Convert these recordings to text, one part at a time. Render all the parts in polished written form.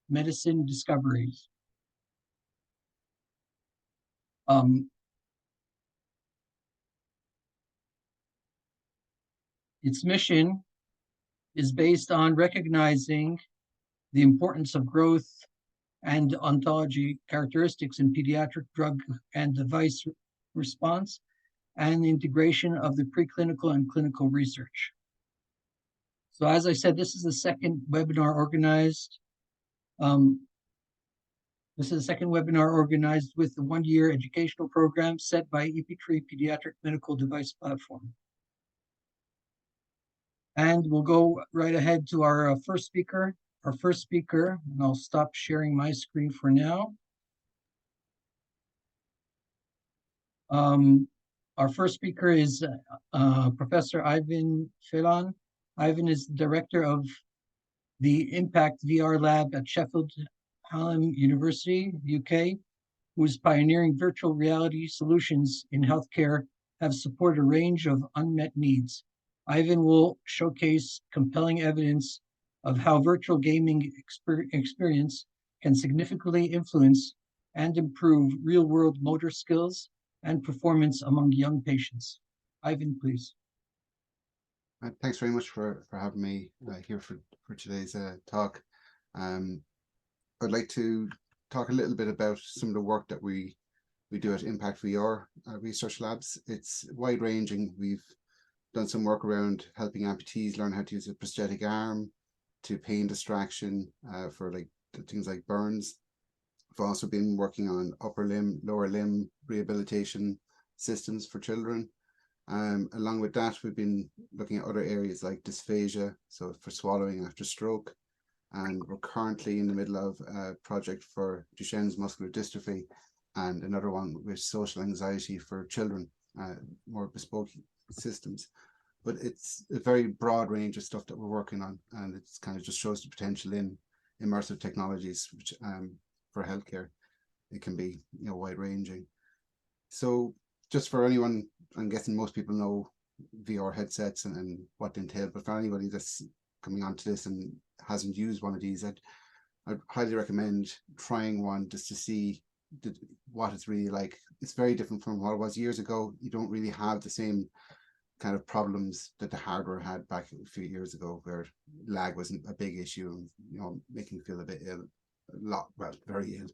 medicine discoveries. Um, its mission is based on recognizing the importance of growth and ontology characteristics in pediatric drug and device response and the integration of the preclinical and clinical research. So as I said, this is the second webinar organized. This is the second webinar organized with the one-year educational program set by EPTRI Paediatric Medical Device Platform. And we'll go right ahead to our first speaker. And I'll stop sharing my screen for now. Our first speaker is Professor Ivan Phelan. Ivan is the director of the Impact VR Lab at Sheffield Hallam University, UK, who is pioneering virtual reality solutions in healthcare, have supported a range of unmet needs. Ivan will showcase compelling evidence of how virtual gaming experience can significantly influence and improve real-world motor skills and performance among young patients. Ivan, please. Thanks very much for having me here for today's talk. I'd like to talk a little bit about some of the work that we do at Impact VR Research Labs. It's wide-ranging. We've done some work around helping amputees learn how to use a prosthetic arm, to pain distraction for like things like burns. We've also been working on upper limb, lower limb rehabilitation systems for children. Along with that, we've been looking at other areas like dysphagia, so for swallowing after stroke. And we're currently in the middle of a project for Duchenne's muscular dystrophy and another one with social anxiety for children, more bespoke systems. But it's a very broad range of stuff that we're working on, and it's kind of just shows the potential in immersive technologies, which for healthcare, it can be, you know, wide ranging. So just for anyone, I'm guessing most people know VR headsets and what they entail, but for anybody that's coming onto this and hasn't used one of these, I'd highly recommend trying one just to see what it's really like. It's very different from what it was years ago. You don't really have the same kind of problems that the hardware had back a few years ago, where lag wasn't a big issue and, you know, making you feel a bit ill, very ill.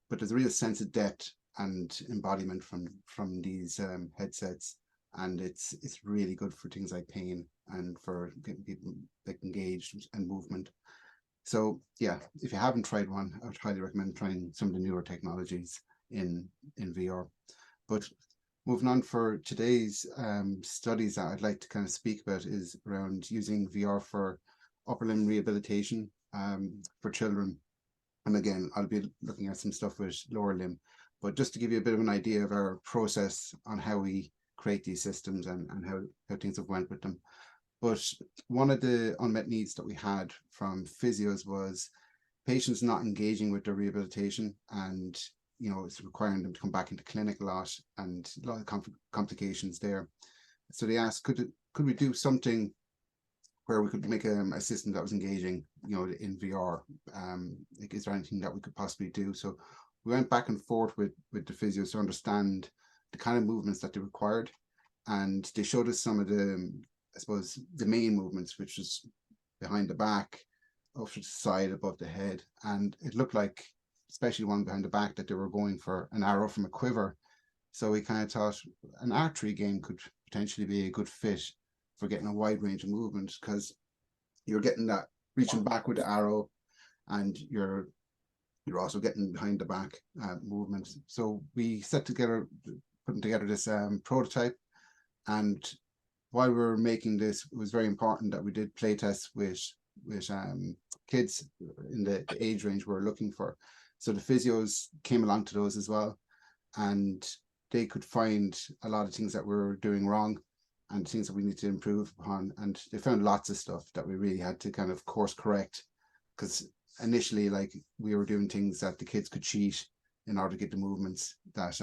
But there's a real sense of depth and embodiment from these headsets, and it's really good for things like pain and for getting people like engaged and movement. So yeah, if you haven't tried one, I would highly recommend trying some of the newer technologies in VR. But moving on, for today's studies that I'd like to kind of speak about is around using VR for upper limb rehabilitation for children. And again, I'll be looking at some stuff with lower limb, but just to give you a bit of an idea of our process on how we create these systems and how things have went with them. But one of the unmet needs that we had from physios was patients not engaging with their rehabilitation, and, you know, it's requiring them to come back into clinic a lot and a lot of complications there. So they asked, could we do something where we could make a system that was engaging, you know, in VR? Like, is there anything that we could possibly do? So we went back and forth with the physios to understand the kind of movements that they required, and they showed us some of the, I suppose, the main movements, which was behind the back, off to the side, above the head. And it looked like, especially one behind the back, that they were going for an arrow from a quiver. So we kind of thought an archery game could potentially be a good fit for getting a wide range of movement, because you're getting that reaching back with the arrow, and you're also getting behind the back movement. So we putting together this prototype, and while we were making this, it was very important that we did play tests with kids in the age range we're looking for. So the physios came along to those as well, and they could find a lot of things that we were doing wrong and things that we need to improve upon. And they found lots of stuff that we really had to kind of course correct, because initially, like, we were doing things that the kids could cheat in order to get the movements that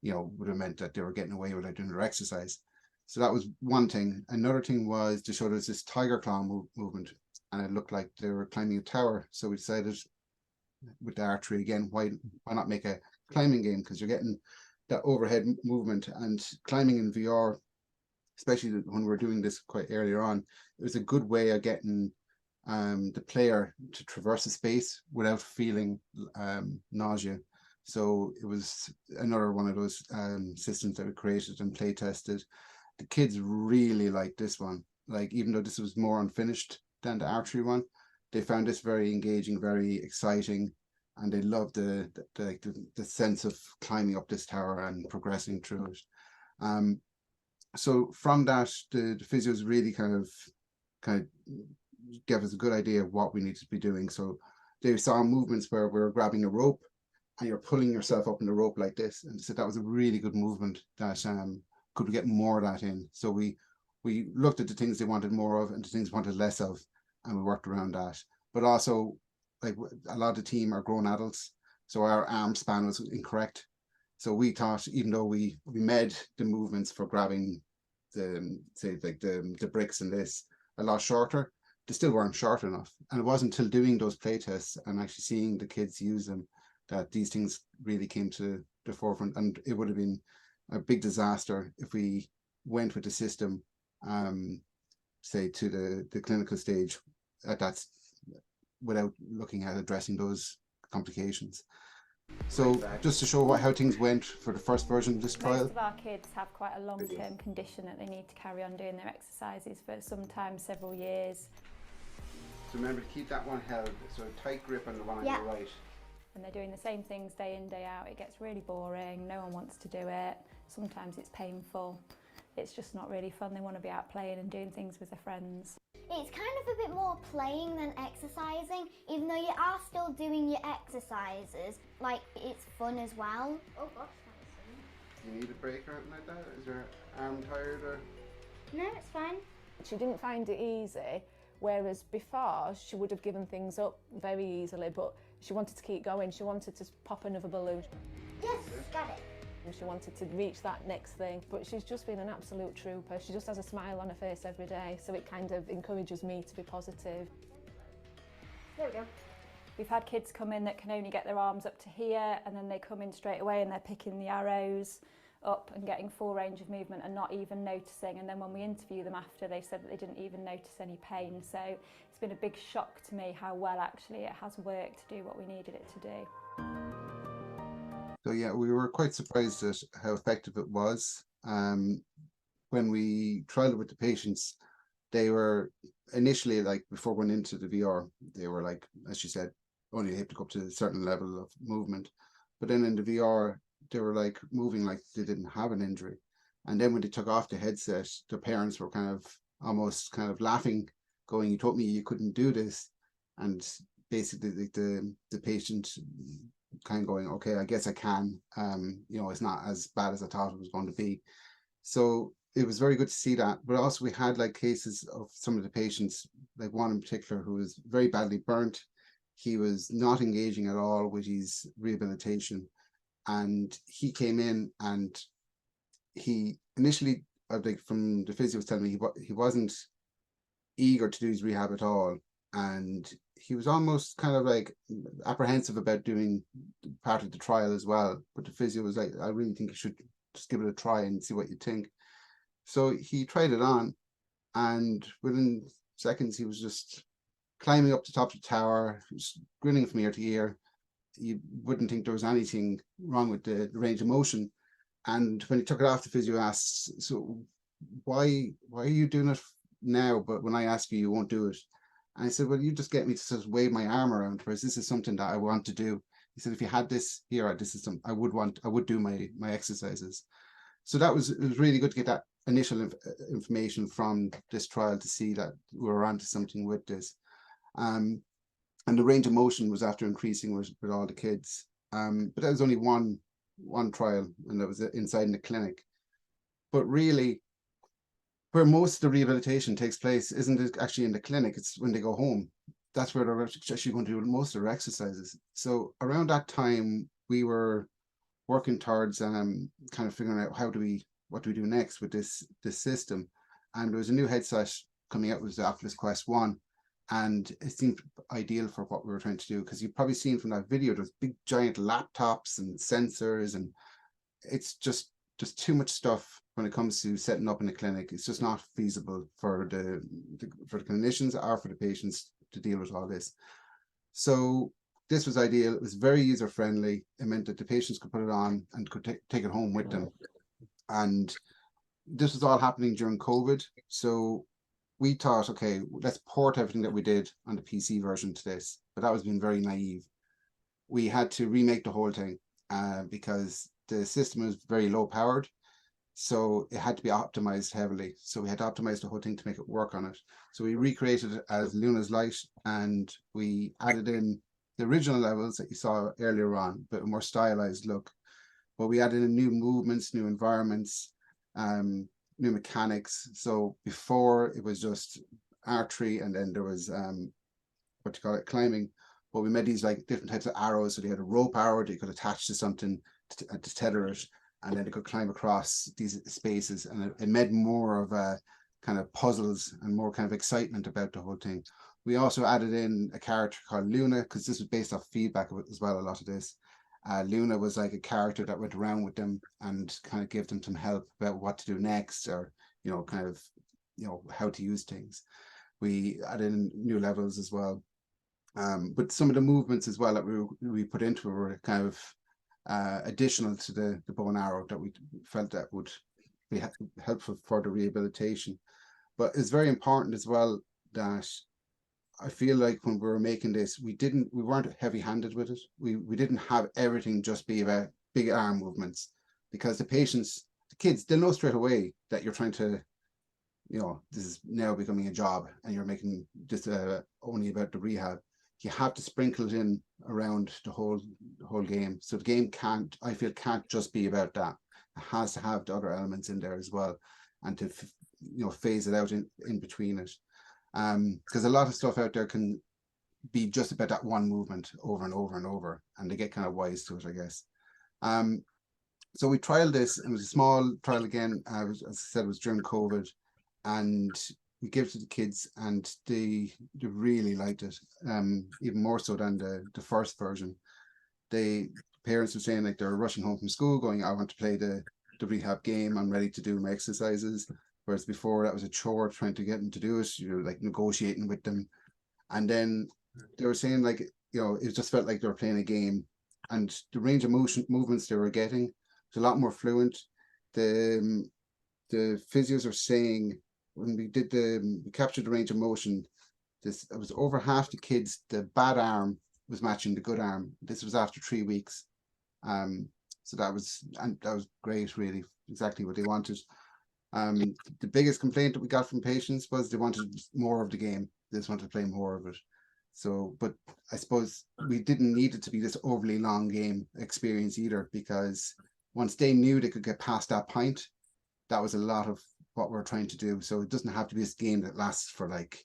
you know, would have meant that they were getting away without doing their exercise. So that was one thing. Another thing was to show us this tiger claw movement, and it looked like they were climbing a tower. So we decided with the archery again, why not make a climbing game, because you're getting that overhead movement, and climbing in VR, especially when we're doing this quite earlier on, it was a good way of getting the player to traverse a space without feeling nausea. So it was another one of those systems that we created and play tested. The kids really liked this one. Like, even though this was more unfinished than the archery one, they found this very engaging, very exciting, and they loved the sense of climbing up this tower and progressing through it. So from that, the physios really kind of gave us a good idea of what we needed to be doing. So they saw movements where we're grabbing a rope and you're pulling yourself up in the rope like this, and they said that was a really good movement. That could we get more of that in? So we looked at the things they wanted more of and the things they wanted less of, and we worked around that. But also, like, a lot of the team are grown adults, so our arm span was incorrect. So we thought, even though we made the movements for grabbing the, say, like the bricks and this a lot shorter, they still weren't short enough. And it wasn't until doing those play tests and actually seeing the kids use them that these things really came to the forefront. And it would have been a big disaster if we went with the system, say, to the clinical stage at that, without looking at addressing those complications. So just to show how things went for the first version of this trial. Most of our kids have quite a long-term condition that they need to carry on doing their exercises for sometimes several years. So remember to keep that one held, so a tight grip on the one on your right. And they're doing the same things day in, day out. It gets really boring, no one wants to do it. Sometimes it's painful. It's just not really fun. They want to be out playing and doing things with their friends. It's kind of a bit more playing than exercising, even though you are still doing your exercises. Like, it's fun as well. Oh gosh, that was funny. Do you need a break or anything like that? Is your arm tired or? No, it's fine. She didn't find it easy, whereas before she would have given things up very easily, but she wanted to keep going. She wanted to pop another balloon. Yes, got it. She wanted to reach that next thing, but she's just been an absolute trooper. She just has a smile on her face every day, so it kind of encourages me to be positive. There we go. We've had kids come in that can only get their arms up to here, and then they come in straight away and they're picking the arrows up and getting full range of movement and not even noticing. And then when we interview them after, they said that they didn't even notice any pain. So it's been a big shock to me how well actually it has worked to do what we needed it to do. So yeah, we were quite surprised at how effective it was. When we tried it with the patients, they were initially, like, before going into the VR, they were like, as you said, only able to go up to a certain level of movement. But then in the VR, they were like moving like they didn't have an injury. And then when they took off the headset, the parents were almost laughing, going, "You told me you couldn't do this." And basically the patient kind of going, "Okay, I guess I can." It's not as bad as I thought it was going to be. So it was very good to see that. But also we had like cases of some of the patients, like one in particular who was very badly burnt. He was not engaging at all with his rehabilitation. And he came in and he initially, like, from the physio was telling me, he wasn't eager to do his rehab at all. And he was almost kind of like apprehensive about doing part of the trial as well. But the physio was like, "I really think you should just give it a try and see what you think." So he tried it on, and within seconds he was just climbing up the top of the tower, just grinning from ear to ear. You wouldn't think there was anything wrong with the range of motion. And when he took it off, the physio asked, "So why are you doing it now, but when I ask you, you won't do it?" And I said, "Well, you just get me to sort of wave my arm around, whereas this is something that I want to do." He said, "If you had this here, this is something I would do my exercises." So it was really good to get that initial information from this trial to see that we were onto something with this. And the range of motion was after increasing with all the kids. But that was only one trial, and that was inside in the clinic. But really, where most of the rehabilitation takes place isn't it actually in the clinic, it's when they go home. That's where they're actually going to do most of their exercises. So around that time, we were working towards kind of figuring out what do we do next with this system. And there was a new headset coming out, was the Oculus Quest 1. and it seemed ideal for what we were trying to do, because you've probably seen from that video, there's big giant laptops and sensors, and it's just too much stuff when it comes to setting up in a clinic. It's just not feasible for the clinicians or for the patients to deal with all this. So this was ideal. It was very user friendly. It meant that the patients could put it on and could take it home with them. And this was all happening during COVID. So we thought, okay, let's port everything that we did on the PC version to this. But that was being very naive. We had to remake the whole thing because the system was very low powered. So it had to be optimized heavily. So we had to optimize the whole thing to make it work on it. So we recreated it as Luna's Light, and we added in the original levels that you saw earlier on, but a more stylized look. But we added in new movements, new environments, new mechanics. So before it was just archery, and then there was climbing. But we made these like different types of arrows. So they had a rope arrow that you could attach to something to tether it, and then they could climb across these spaces, and it made more of a kind of puzzles and more kind of excitement about the whole thing. We also added in a character called Luna, because this was based off feedback as well, a lot of this. Luna was like a character that went around with them and kind of gave them some help about what to do next, or, you know, kind of, you know, how to use things. We added in new levels as well. But some of the movements as well that we put into it were kind of additional to the bow and arrow, that we felt that would be helpful for the rehabilitation. But it's very important as well that I feel like when we were making this, we weren't heavy-handed with it. We didn't have everything just be about big arm movements, because the patients, the kids, they'll know straight away that you're trying to, you know, this is now becoming a job and you're making this only about the rehab. You have to sprinkle it in around the whole game. So the game can't just be about that. It has to have the other elements in there as well, and to, you know, phase it out in between it. Because a lot of stuff out there can be just about that one movement over and over and over, and they get kind of wise to it, I guess. So we trialed this, and it was a small trial again. As I said, it was during COVID, and we gave it to the kids, and they really liked it, even more so than the first version. Parents were saying, like, they're rushing home from school going, I want to play the rehab game, I'm ready to do my exercises. Whereas before, that was a chore trying to get them to do it. You're like negotiating with them. And then they were saying, like, you know, it just felt like they were playing a game, and the range of movements they were getting was a lot more fluent. The physios are saying, when we captured the range of motion, it was over half the kids, the bad arm was matching the good arm. This was after 3 weeks. So that was great, really, exactly what they wanted. The biggest complaint that we got from patients was they wanted more of the game. They just wanted to play more of it. So, but I suppose we didn't need it to be this overly long game experience either, because once they knew they could get past that point, that was a lot of what we're trying to do. So it doesn't have to be this game that lasts for, like,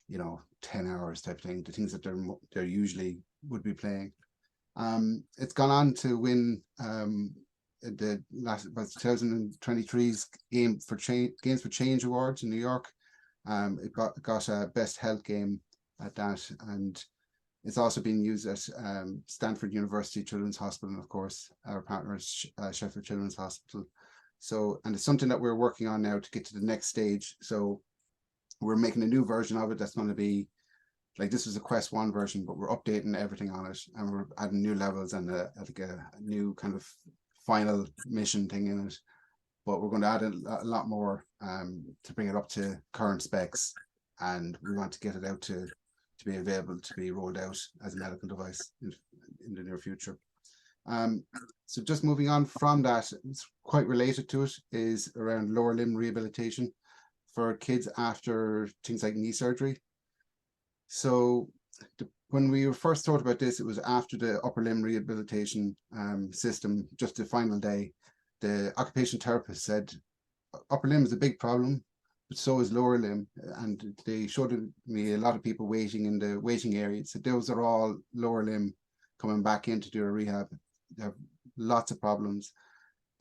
you know, 10 hours type thing, the things that they're usually would be playing. It's gone on to win the last 2023's Games for Change Awards in New York. It got a best health game at that, and it's also being used at Stanford University Children's Hospital, and of course our partners, Sheffield Children's Hospital. So, and it's something that we're working on now to get to the next stage. So we're making a new version of it that's going to be like, this was a Quest 1 version, but we're updating everything on it, and we're adding new levels and a new kind of final mission thing in it. But we're going to add a lot more to bring it up to current specs, and we want to get it out to be available to be rolled out as a medical device in the near future. So just moving on from that, it's quite related to it, is around lower limb rehabilitation for kids after things like knee surgery. So when we first thought about this, it was after the upper limb rehabilitation system, just the final day. The occupational therapist said, upper limb is a big problem, but so is lower limb. And they showed me a lot of people waiting in the waiting area. So those are all lower limb coming back in to do a rehab. They have lots of problems.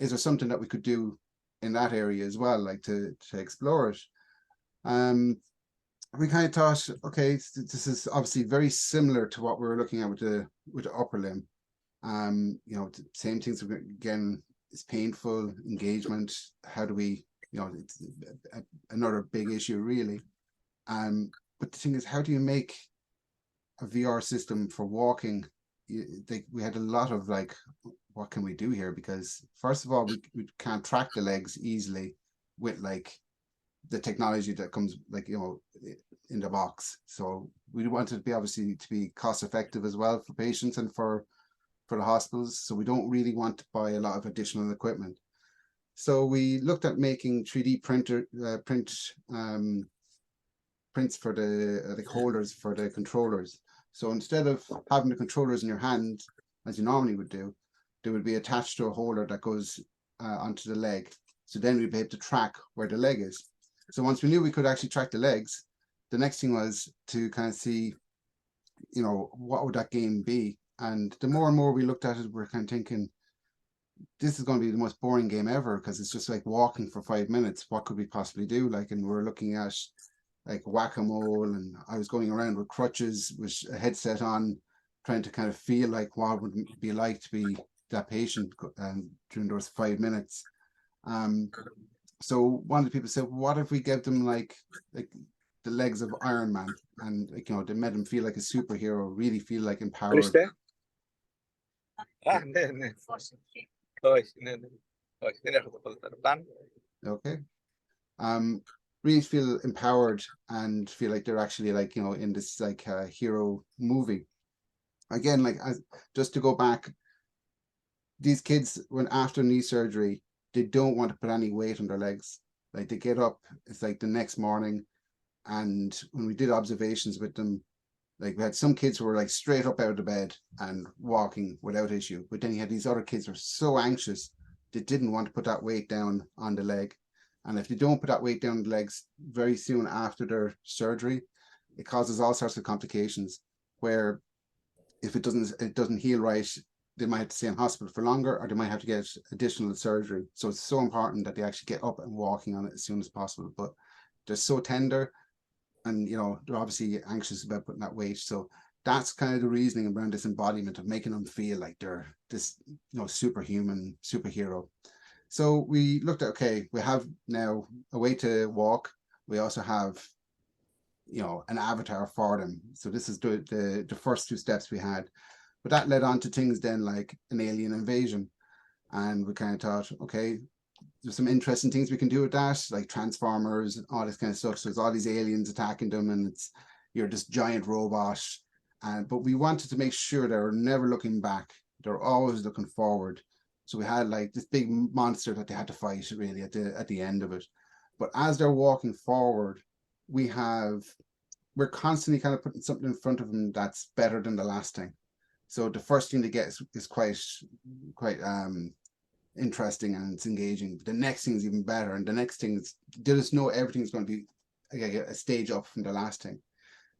Is there something that we could do in that area as well, like to explore it? we kind of thought, okay, this is obviously very similar to what we were looking at with the upper limb. You know, same things again. It's painful engagement. How do we, you know, it's another big issue really. But the thing is, how do you make a VR system for walking? We had a lot of like, what can we do here? Because first of all, we can't track the legs easily with like the technology that comes like, you know, in the box. So we wanted to be obviously to be cost effective as well for patients and for the hospitals. So we don't really want to buy a lot of additional equipment. So we looked at making 3D prints for the holders for the controllers. So instead of having the controllers in your hand, as you normally would do, they would be attached to a holder that goes onto the leg. So then we'd be able to track where the leg is. So once we knew we could actually track the legs, the next thing was to kind of see, you know, what would that game be? And the more and more we looked at it, we're kind of thinking, this is going to be the most boring game ever because it's just like walking for 5 minutes. What could we possibly do? Like, and we're looking at like whack-a-mole, and I was going around with crutches with a headset on, trying to kind of feel like what would it be like to be that patient during those 5 minutes. So one of the people said, what if we give them like the legs of Iron Man, and like, you know, they made them feel like a superhero, really feel like empowered. Okay. Really feel empowered and feel like they're actually like, you know, in this like hero movie. Again, like just to go back, these kids, when after knee surgery, they don't want to put any weight on their legs. Like they get up, it's like the next morning. And when we did observations with them, like we had some kids who were like straight up out of the bed and walking without issue. But then you had these other kids who were so anxious, they didn't want to put that weight down on the leg. And if they don't put that weight down the legs very soon after their surgery, it causes all sorts of complications where if it doesn't heal right, they might have to stay in hospital for longer, or they might have to get additional surgery. So it's so important that they actually get up and walking on it as soon as possible. But they're so tender, and you know, they're obviously anxious about putting that weight. So that's kind of the reasoning around this embodiment of making them feel like they're this, you know, superhuman superhero. So we looked at, okay, we have now a way to walk. We also have, you know, an avatar for them. So this is the first two steps we had. But that led on to things then like an alien invasion. And we kind of thought, okay, there's some interesting things we can do with that, like transformers and all this kind of stuff. So there's all these aliens attacking them, and you're this giant robot. But we wanted to make sure they were never looking back. They're always looking forward. So we had like this big monster that they had to fight really at the end of it. But as they're walking forward, we're constantly kind of putting something in front of them that's better than the last thing. So the first thing they get is quite interesting and it's engaging. The next thing is even better, and the next thing is they just know everything's going to be a stage up from the last thing.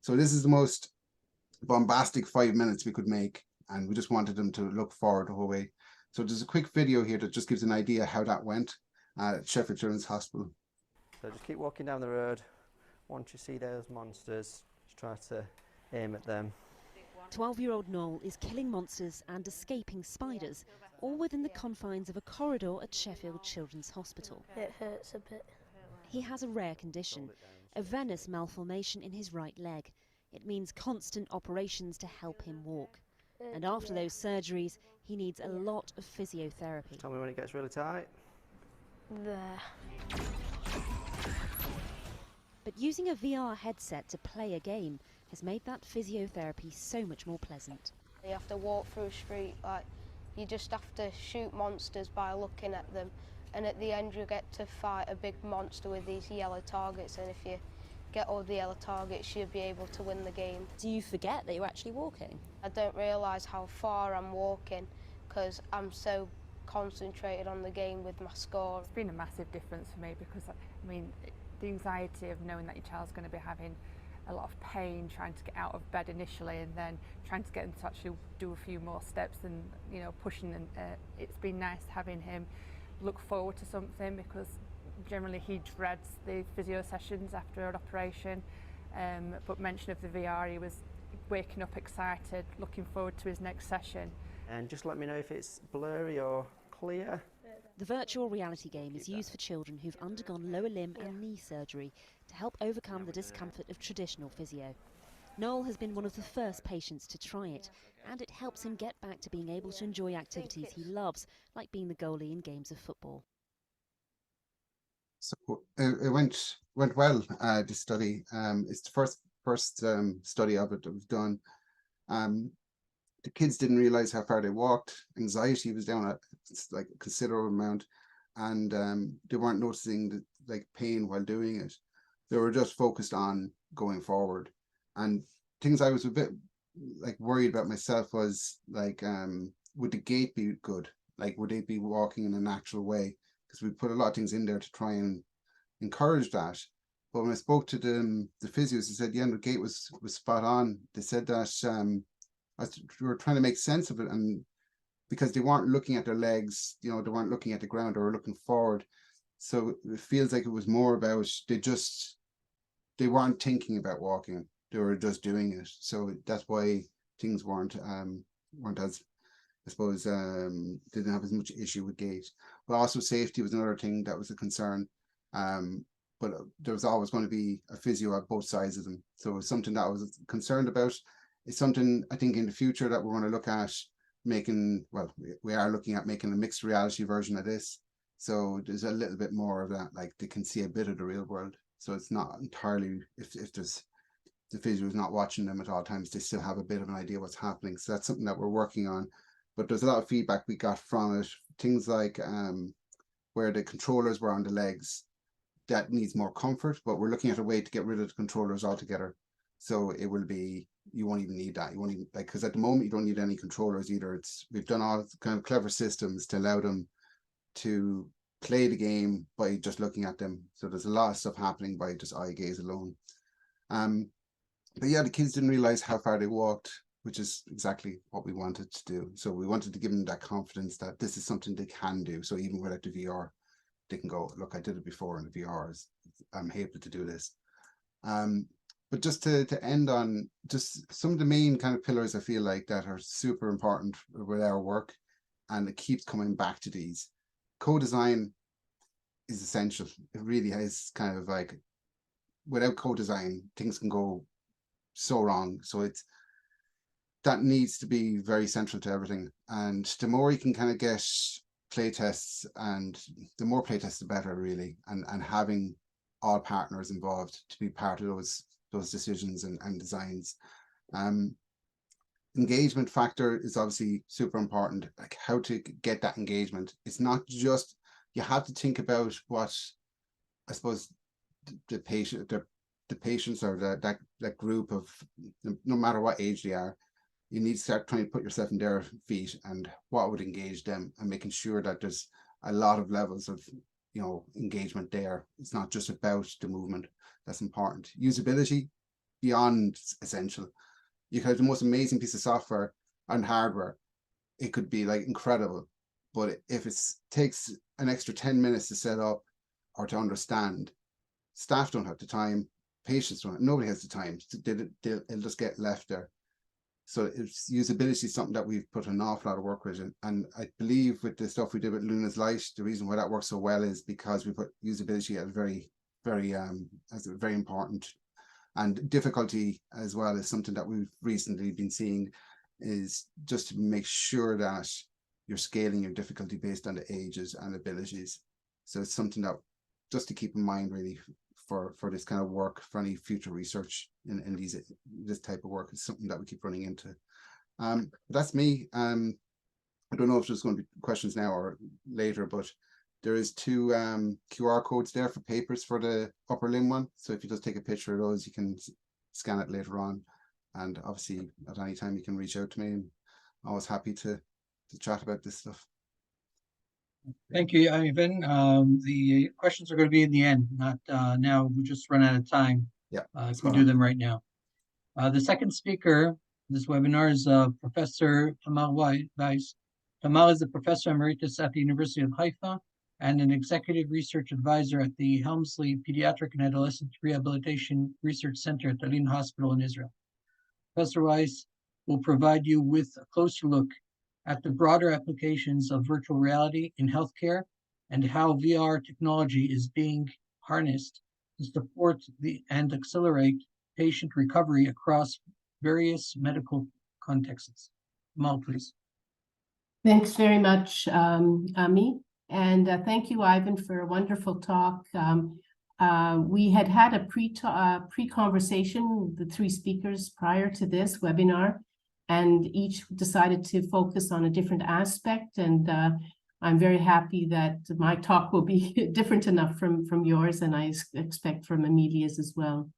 So this is the most bombastic 5 minutes we could make, and we just wanted them to look forward the whole way. So there's a quick video here that just gives an idea how that went at Sheffield Children's Hospital. So just keep walking down the road. Once you see those monsters, just try to aim at them. 12-year-old Noel is killing monsters and escaping spiders, all within the confines of a corridor at Sheffield Children's Hospital. It hurts a bit. He has a rare condition, a venous malformation in his right leg. It means constant operations to help him walk. And after those surgeries, he needs a lot of physiotherapy. Tell me when it gets really tight. There. But using a VR headset to play a game has made that physiotherapy so much more pleasant. You have to walk through a street, like you just have to shoot monsters by looking at them, and at the end you get to fight a big monster with these yellow targets, and if you get all the yellow targets you'll be able to win the game. Do you forget that you're actually walking? I don't realise how far I'm walking because I'm so concentrated on the game with my score. It's been a massive difference for me because, I mean, the anxiety of knowing that your child's going to be having a lot of pain trying to get out of bed initially, and then trying to get him to actually do a few more steps and, you know, pushing. And it's been nice having him look forward to something, because generally he dreads the physio sessions after an operation, but mention of the VR, he was waking up excited, looking forward to his next session. And just let me know if it's blurry or clear. The virtual reality game is used for children who've undergone lower limb and knee surgery to help overcome the discomfort of traditional physio. Noel has been one of the first patients to try it, and it helps him get back to being able to enjoy activities he loves, like being the goalie in games of football. So it went well. This study, it's the first study of it that was done. The kids didn't realize how far they walked. Anxiety was down at like a considerable amount, and they weren't noticing the pain while doing it. They were just focused on going forward. And things I was a bit worried about myself was would the gait be good? Would they be walking in a natural way? Because we put a lot of things in there to try and encourage that. But when I spoke to the physios, they said, yeah, the gait was spot on. They said that we were trying to make sense of it, and because they weren't looking at their legs, they weren't looking at the ground, they were looking forward. So it feels like it was more about they weren't thinking about walking, they were just doing it. So that's why things weren't as, I suppose, didn't have as much issue with gait. But also safety was another thing that was a concern. But there was always going to be a physio at both sides of them. So it was something that I was concerned about. It's something I think in the future that we're going to look at making, well, we are looking at making a mixed reality version of this. So there's a little bit more of that, they can see a bit of the real world. So it's not entirely, if there's the physio is not watching them at all times, they still have a bit of an idea what's happening. So that's something that we're working on. But there's a lot of feedback we got from it. Things like where the controllers were on the legs, that needs more comfort, but we're looking at a way to get rid of the controllers altogether. So it will be, you won't even need that. You won't even, because at the moment you don't need any controllers either. We've done all kind of clever systems to allow them to play the game by just looking at them. So there's a lot of stuff happening by just eye gaze alone. But yeah, the kids didn't realize how far they walked, which is exactly what we wanted to do. So we wanted to give them that confidence that this is something they can do. So even without the VR, they can go, look, I did it before in the VR. I'm able to do this. But just to end on just some of the main kind of pillars I feel like that are super important with our work, and it keeps coming back to these. Co-design is essential. It really is kind of without co-design, things can go so wrong. So that needs to be very central to everything. And the more you can kind of get playtests, and the more playtests the better, really, and having all partners involved to be part of those decisions and designs. Engagement factor is obviously super important, how to get that engagement. It's not just, you have to think about what, I suppose, the patients or that group of, no matter what age they are, you need to start trying to put yourself in their feet and what would engage them, and making sure that there's a lot of levels of engagement there. It's not just about the movement. That's important. Usability, beyond essential. You could have the most amazing piece of software and hardware, it could be incredible, but if it takes an extra 10 minutes to set up or to understand, staff don't have the time, patients don't, nobody has the time. It'll just get left there. So it's usability is something that we've put an awful lot of work with, and I believe with the stuff we did with Luna's Light, the reason why that works so well is because we put usability at as a very important, and difficulty as well is something that we've recently been seeing, is just to make sure that you're scaling your difficulty based on the ages and abilities. So it's something that just to keep in mind really for this kind of work, for any future research in this type of work, is something that we keep running into. That's me. I don't know if there's going to be questions now or later, but there is 2 QR codes there for papers for the upper limb one. So if you just take a picture of those, you can scan it later on. And obviously at any time you can reach out to me, and I'm always happy to chat about this stuff. Thank you, Ivan. The questions are going to be in the end, not now. We just run out of time. Yeah. If we do them right now. The second speaker this webinar is Professor Tamal Weiss. Tamal is a professor emeritus at the University of Haifa and an executive research advisor at the Helmsley Pediatric and Adolescent Rehabilitation Research Center at the Lynn Hospital in Israel. Professor Weiss will provide you with a closer look at the broader applications of virtual reality in healthcare and how VR technology is being harnessed to support and accelerate patient recovery across various medical contexts. Amal, please. Thanks very much, Ami. And thank you, Ivan, for a wonderful talk. We had a pre-conversation, the three speakers prior to this webinar, and each decided to focus on a different aspect. And I'm very happy that my talk will be different enough from yours, and I expect from Amelia's as well.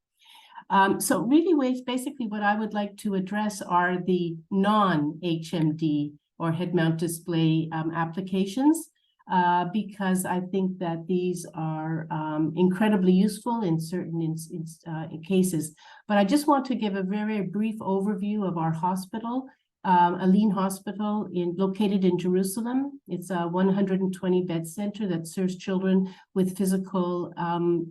So really, basically what I would like to address are the non-HMD or head-mount display applications, because I think that these are incredibly useful in certain cases. But I just want to give a very brief overview of our hospital, Aline Hospital located in Jerusalem. It's a 120-bed center that serves children with physical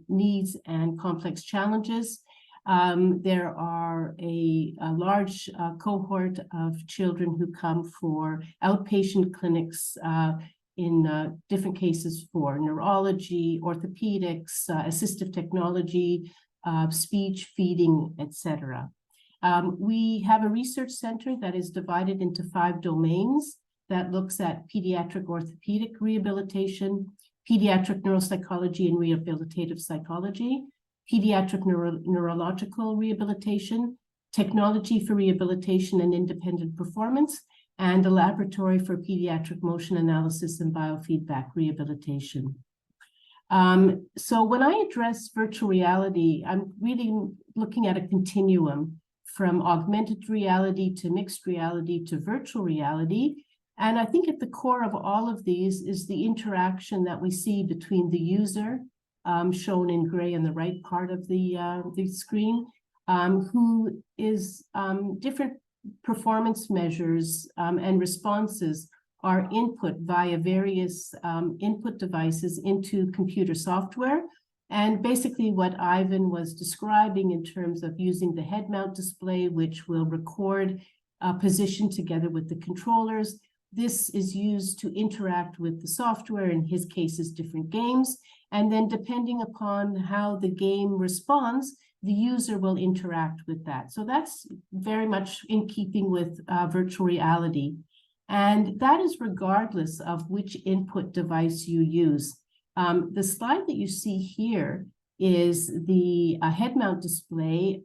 needs and complex challenges. There are a large cohort of children who come for outpatient clinics in different cases for neurology, orthopedics, assistive technology, speech, feeding, etc. We have a research center that is divided into 5 domains that looks at pediatric orthopedic rehabilitation, pediatric neuropsychology and rehabilitative psychology, pediatric neurological rehabilitation, technology for rehabilitation and independent performance, and a laboratory for pediatric motion analysis and biofeedback rehabilitation. So when I address virtual reality, I'm really looking at a continuum from augmented reality to mixed reality to virtual reality. And I think at the core of all of these is the interaction that we see between the user, shown in gray in the right part of the screen, who is different performance measures and responses are input via various input devices into computer software. And basically what Ivan was describing in terms of using the head mount display, which will record position together with the controllers. This is used to interact with the software, in his case is different games. And then depending upon how the game responds, the user will interact with that. So that's very much in keeping with virtual reality. And that is regardless of which input device you use. The slide that you see here is the head mount display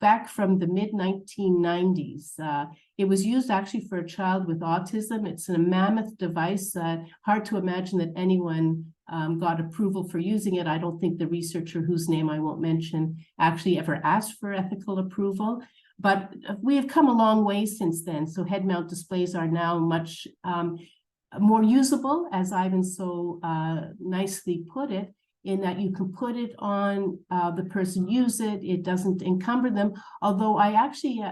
back from the mid-1990s. It was used actually for a child with autism. It's a mammoth device, hard to imagine that anyone got approval for using it. I don't think the researcher, whose name I won't mention, actually ever asked for ethical approval. But we have come a long way since then. So head mount displays are now much more usable, as Ivan so nicely put it, in that you can put it on the person, use it, it doesn't encumber them. Although I actually,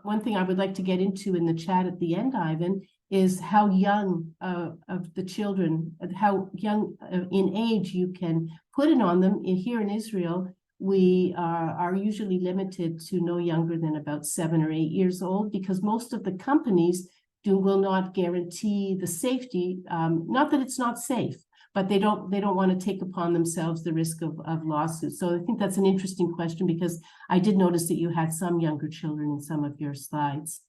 one thing I would like to get into in the chat at the end, Ivan, is how young of the children, how young in age you can put it on them. Here in Israel, we are usually limited to no younger than about 7 or 8 years old, because most of the companies will not guarantee the safety. Not that it's not safe, but they don't want to take upon themselves the risk of lawsuits. So I think that's an interesting question, because I did notice that you had some younger children in some of your slides.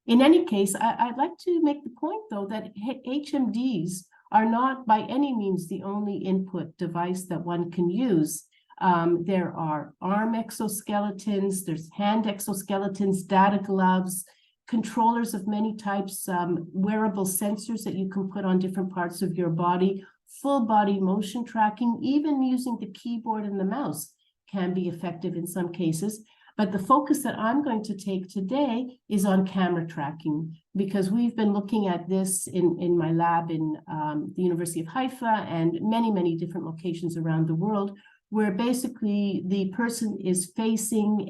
In any case, I'd like to make the point, though, that HMDs are not by any means the only input device that one can use. There are arm exoskeletons, there's hand exoskeletons, data gloves, controllers of many types, wearable sensors that you can put on different parts of your body, full body motion tracking, even using the keyboard and the mouse can be effective in some cases. But the focus that I'm going to take today is on camera tracking, because we've been looking at this in my lab in the University of Haifa and many, many different locations around the world, where basically the person is facing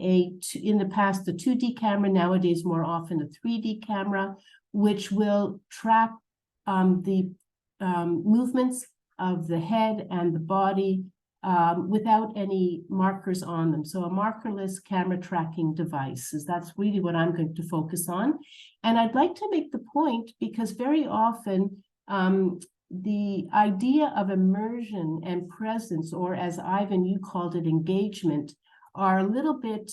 in the past, the 2D camera, nowadays more often a 3D camera, which will track the movements of the head and the body without any markers on them. So a markerless camera tracking device that's really what I'm going to focus on. And I'd like to make the point because very often the idea of immersion and presence, or as Ivan, you called it, engagement, are a little bit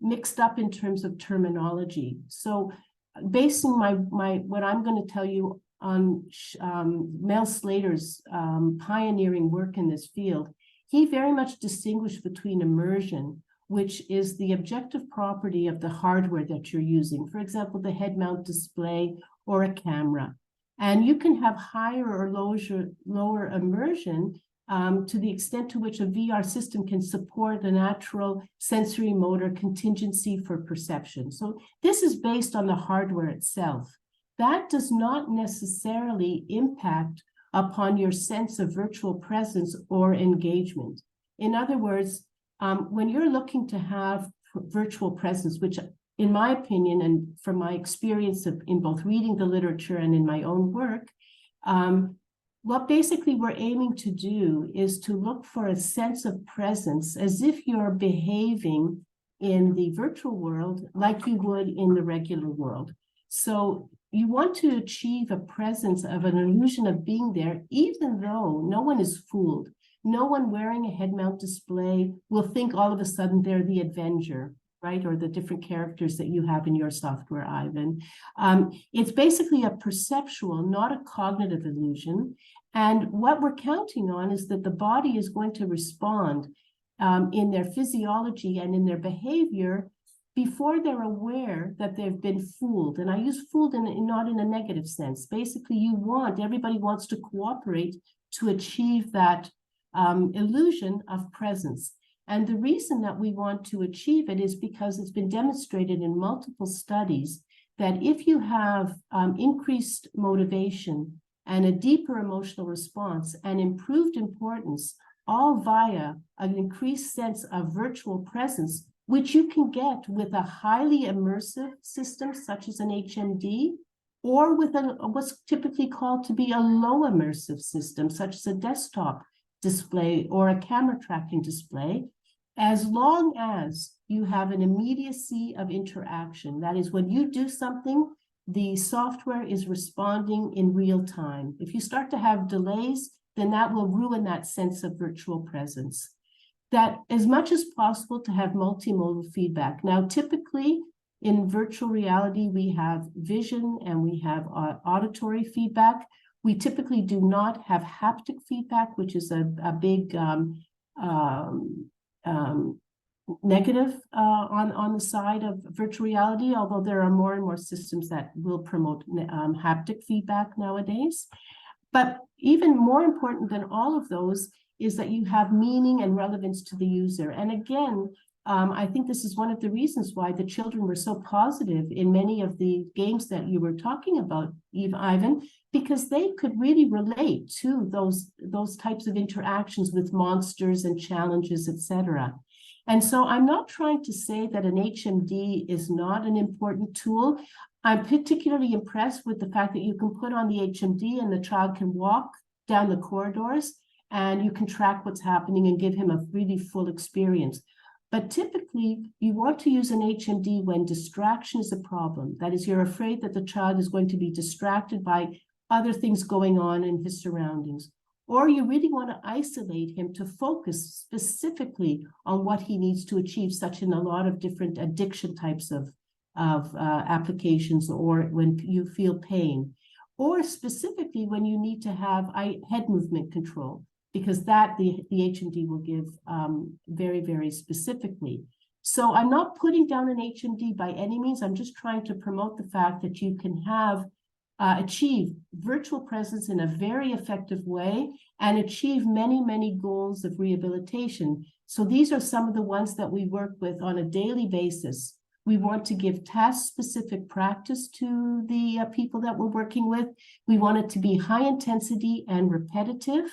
mixed up in terms of terminology. So basing what I'm going to tell you on Mel Slater's pioneering work in this field, he very much distinguished between immersion, which is the objective property of the hardware that you're using. For example, the head mount display or a camera. And you can have higher or lower immersion to the extent to which a VR system can support a natural sensory motor contingency for perception. So this is based on the hardware itself. That does not necessarily impact upon your sense of virtual presence or engagement. In other words, when you're looking to have virtual presence, which in my opinion, and from my experience in both reading the literature and in my own work, what basically we're aiming to do is to look for a sense of presence as if you're behaving in the virtual world like you would in the regular world. So you want to achieve a presence of an illusion of being there, even though no one is fooled. No one wearing a head mount display will think all of a sudden they're the Avenger, right? Or the different characters that you have in your software, Ivan. It's basically a perceptual, not a cognitive illusion. And what we're counting on is that the body is going to respond in their physiology and in their behavior before they're aware that they've been fooled. And I use fooled not in a negative sense. Basically, everybody wants to cooperate to achieve that illusion of presence. And the reason that we want to achieve it is because it's been demonstrated in multiple studies that if you have increased motivation and a deeper emotional response and improved importance, all via an increased sense of virtual presence, which you can get with a highly immersive system such as an HMD, or with what's typically called to be a low immersive system, such as a desktop display or a camera tracking display, as long as you have an immediacy of interaction. That is, when you do something, the software is responding in real time. If you start to have delays, then that will ruin that sense of virtual presence. That as much as possible to have multimodal feedback. Now, typically in virtual reality, we have vision and we have auditory feedback. We typically do not have haptic feedback, which is a big negative on the side of virtual reality, although there are more and more systems that will promote haptic feedback nowadays. But even more important than all of those is that you have meaning and relevance to the user. And again, I think this is one of the reasons why the children were so positive in many of the games that you were talking about, Ivan, because they could really relate to those types of interactions with monsters and challenges, etc. And so I'm not trying to say that an HMD is not an important tool. I'm particularly impressed with the fact that you can put on the HMD and the child can walk down the corridors and you can track what's happening and give him a really full experience. But typically, you want to use an HMD when distraction is a problem. That is, you're afraid that the child is going to be distracted by other things going on in his surroundings. Or you really want to isolate him to focus specifically on what he needs to achieve, such in a lot of different addiction types of applications, or when you feel pain, or specifically when you need to have head movement control, because that the HMD will give very, very specifically. So I'm not putting down an HMD by any means. I'm just trying to promote the fact that you can have achieve virtual presence in a very effective way and achieve many, many goals of rehabilitation. So these are some of the ones that we work with on a daily basis. We want to give task-specific practice to the people that we're working with. We want it to be high intensity and repetitive.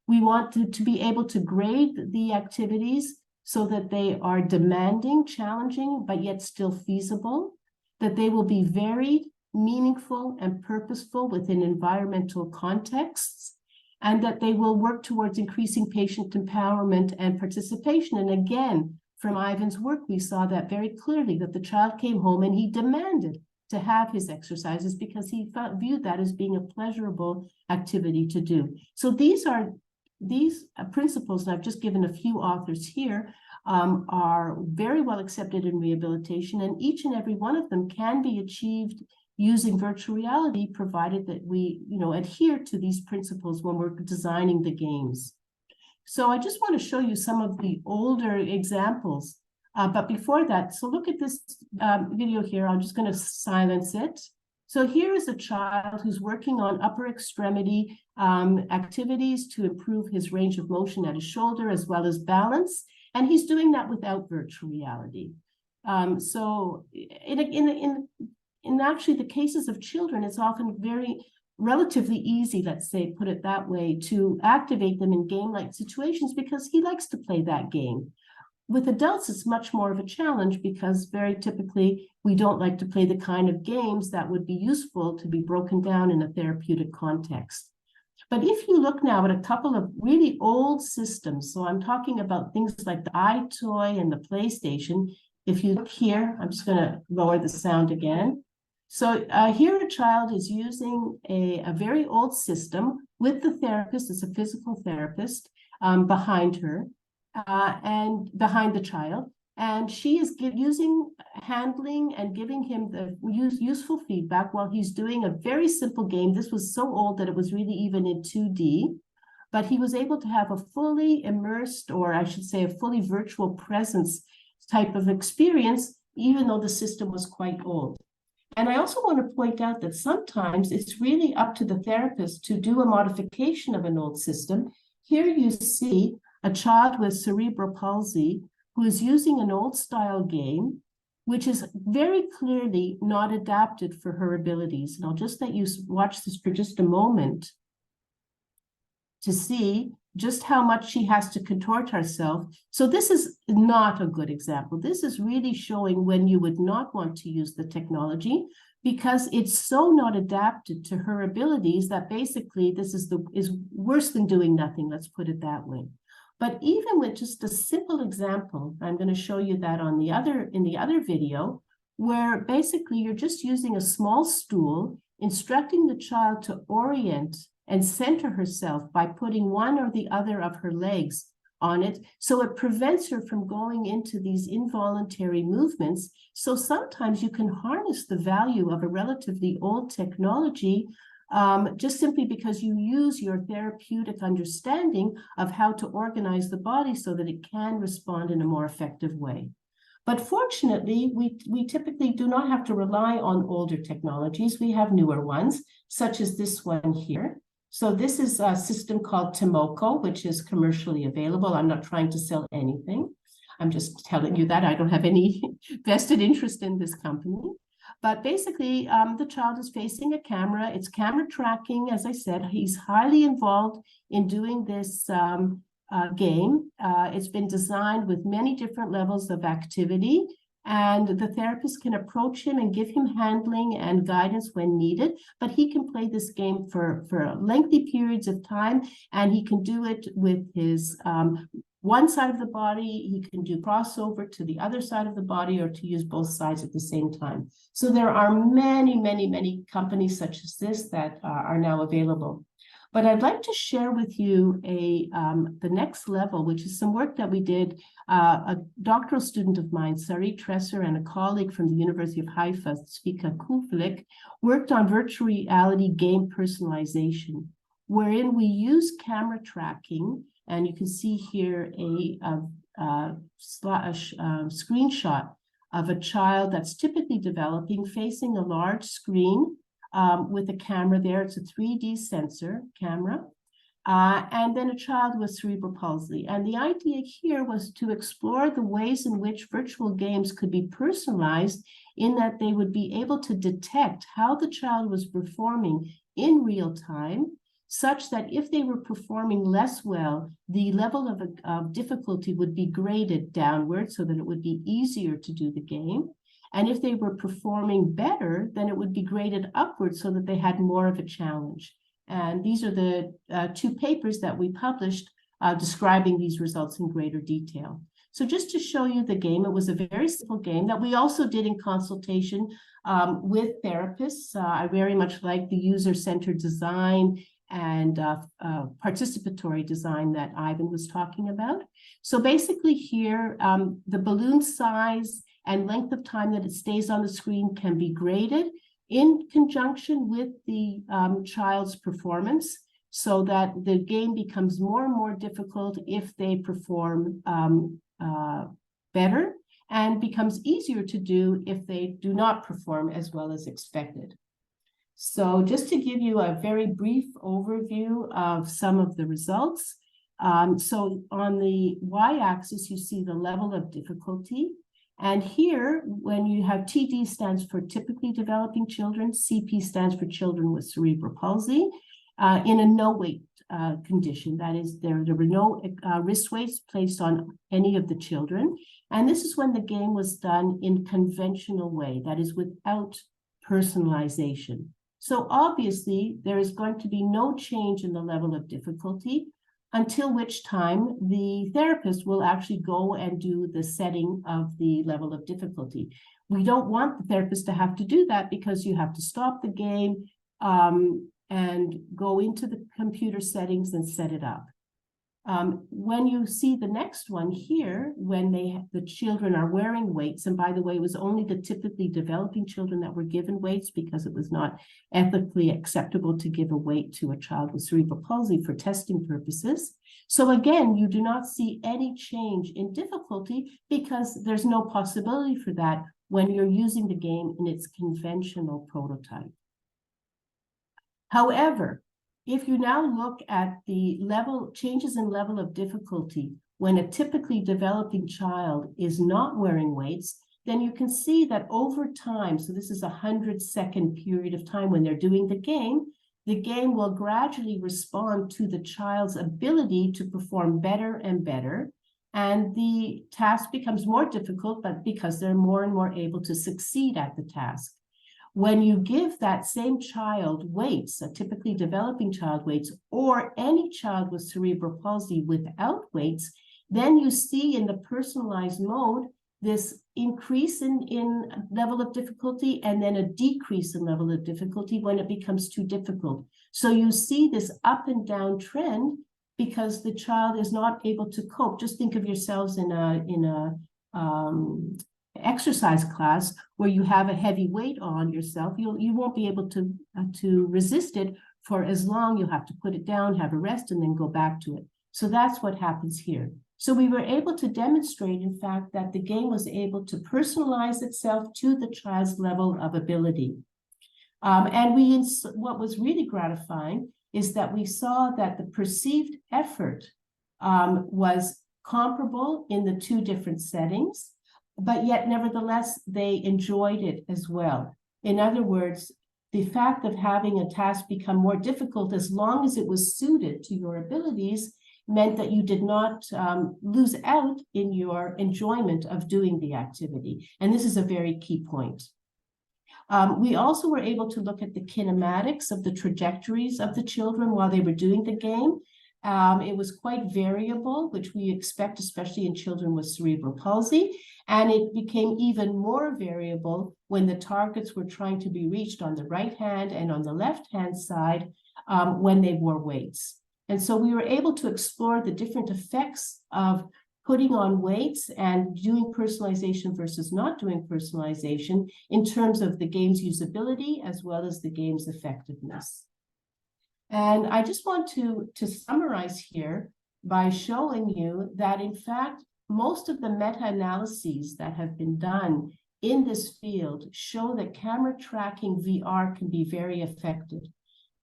We want to be able to grade the activities so that they are demanding, challenging, but yet still feasible, that they will be varied, meaningful, and purposeful within environmental contexts. and that they will work towards increasing patient empowerment and participation. And again, from Ivan's work, we saw that very clearly, that the child came home and he demanded to have his exercises because he viewed that as being a pleasurable activity to do. So these principles, and I've just given a few authors here, are very well accepted in rehabilitation, and each and every one of them can be achieved using virtual reality, provided that we, adhere to these principles when we're designing the games. So I just want to show you some of the older examples. But before that, so look at this video here. I'm just going to silence it. So here is a child who's working on upper extremity activities to improve his range of motion at his shoulder as well as balance. And he's doing that without virtual reality. So in actually the cases of children, it's often relatively easy, let's say, put it that way, to activate them in game-like situations because he likes to play that game. With adults, it's much more of a challenge because very typically we don't like to play the kind of games that would be useful to be broken down in a therapeutic context. But if you look now at a couple of really old systems, so I'm talking about things like the iToy and the PlayStation. If you look here, I'm just going to lower the sound again. So here a child is using a very old system with the therapist, it's a physical therapist behind her and behind the child. And she is handling and giving him the useful feedback while he's doing a very simple game. This was so old that it was really even in 2D, but he was able to have a fully immersed, or I should say a fully virtual presence type of experience, even though the system was quite old. And I also want to point out that sometimes it's really up to the therapist to do a modification of an old system. Here you see a child with cerebral palsy who is using an old style game, which is very clearly not adapted for her abilities. And I'll just let you watch this for just a moment to see just how much she has to contort herself. So this is not a good example. This is really showing when you would not want to use the technology because it's so not adapted to her abilities that basically this is worse than doing nothing, let's put it that way. But even with just a simple example, I'm going to show you that in the other video, where basically you're just using a small stool, instructing the child to orient and center herself by putting one or the other of her legs on it. So it prevents her from going into these involuntary movements. So sometimes you can harness the value of a relatively old technology just simply because you use your therapeutic understanding of how to organize the body so that it can respond in a more effective way. But fortunately, we typically do not have to rely on older technologies. We have newer ones, such as this one here. So this is a system called Tomoko, which is commercially available. I'm not trying to sell anything. I'm just telling you that I don't have any vested interest in this company. But basically, the child is facing a camera. It's camera tracking. As I said, he's highly involved in doing this game. It's been designed with many different levels of activity, and the therapist can approach him and give him handling and guidance when needed. But he can play this game for lengthy periods of time, and he can do it with his one side of the body. He can do crossover to the other side of the body or to use both sides at the same time. So there are many, many, many companies such as this that are now available. But I'd like to share with you the next level, which is some work that we did. A doctoral student of mine, Sari Tresser, and a colleague from the University of Haifa, Svika Kuflik, worked on virtual reality game personalization, wherein we use camera tracking. And you can see here a screenshot of a child that's typically developing facing a large screen with a camera there. It's a 3D sensor camera. And then a child with cerebral palsy. And the idea here was to explore the ways in which virtual games could be personalized, in that they would be able to detect how the child was performing in real time, such that if they were performing less well, the level of difficulty would be graded downward so that it would be easier to do the game. And if they were performing better, then it would be graded upward so that they had more of a challenge. And these are the two papers that we published describing these results in greater detail. So just to show you the game, it was a very simple game that we also did in consultation with therapists. I very much like the user-centered design and participatory design that Ivan was talking about. So basically here, the balloon size and length of time that it stays on the screen can be graded in conjunction with the child's performance, so that the game becomes more and more difficult if they perform better, and becomes easier to do if they do not perform as well as expected. So just to give you a very brief overview of some of the results. So on the y-axis, you see the level of difficulty. And here, when you have TD stands for typically developing children, CP stands for children with cerebral palsy, in a no-weight condition. That is, there were no wrist weights placed on any of the children. And this is when the game was done in conventional way, that is without personalization. So obviously, there is going to be no change in the level of difficulty, until which time the therapist will actually go and do the setting of the level of difficulty. We don't want the therapist to have to do that, because you have to stop the game and go into the computer settings and set it up. When you see the next one here, when the children are wearing weights, and by the way, it was only the typically developing children that were given weights, because it was not ethically acceptable to give a weight to a child with cerebral palsy for testing purposes. So again, you do not see any change in difficulty, because there's no possibility for that when you're using the game in its conventional prototype. However, if you now look at the changes in level of difficulty when a typically developing child is not wearing weights, then you can see that over time, so this is a 100-second period of time when they're doing the game will gradually respond to the child's ability to perform better and better. And the task becomes more difficult, but because they're more and more able to succeed at the task. When you give that same child weights, a typically developing child weights, or any child with cerebral palsy without weights, then you see in the personalized mode this increase in level of difficulty, and then a decrease in level of difficulty when it becomes too difficult. So you see this up and down trend because the child is not able to cope. Just think of yourselves in a exercise class where you have a heavy weight on yourself. You won't be able to resist it for as long. You'll have to put it down, have a rest, and then go back to it. So that's what happens here. So we were able to demonstrate, in fact, that the game was able to personalize itself to the child's level of ability. And what was really gratifying is that we saw that the perceived effort was comparable in the two different settings, but yet nevertheless, they enjoyed it as well. In other words, the fact of having a task become more difficult, as long as it was suited to your abilities, meant that you did not lose out in your enjoyment of doing the activity. And this is a very key point. We also were able to look at the kinematics of the trajectories of the children while they were doing the game. It was quite variable, which we expect, especially in children with cerebral palsy. And it became even more variable when the targets were trying to be reached on the right hand and on the left hand side when they wore weights. And so we were able to explore the different effects of putting on weights and doing personalization versus not doing personalization in terms of the game's usability as well as the game's effectiveness. And I just want to summarize here by showing you that, in fact, most of the meta-analyses that have been done in this field show that camera tracking VR can be very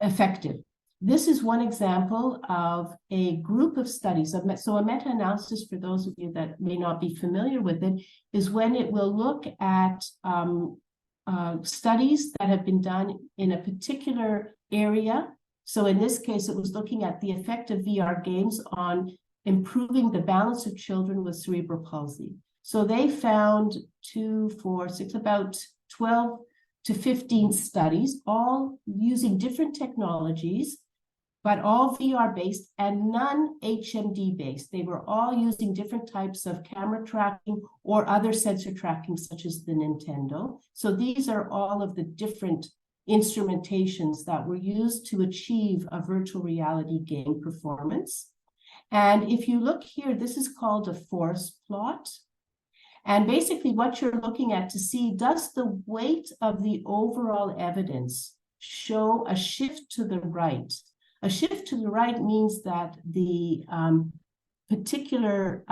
effective. This is one example of a group of studies. So a meta-analysis, for those of you that may not be familiar with it, is when it will look at studies that have been done in a particular area. So in this case, it was looking at the effect of VR games on improving the balance of children with cerebral palsy. So they found 2, 4, 6, about 12 to 15 studies, all using different technologies but all VR-based and none HMD-based. They were all using different types of camera tracking or other sensor tracking, such as the Nintendo. So these are all of the different instrumentations that were used to achieve a virtual reality game performance. And if you look here, this is called a force plot. And basically what you're looking at to see, does the weight of the overall evidence show a shift to the right? A shift to the right means that the particular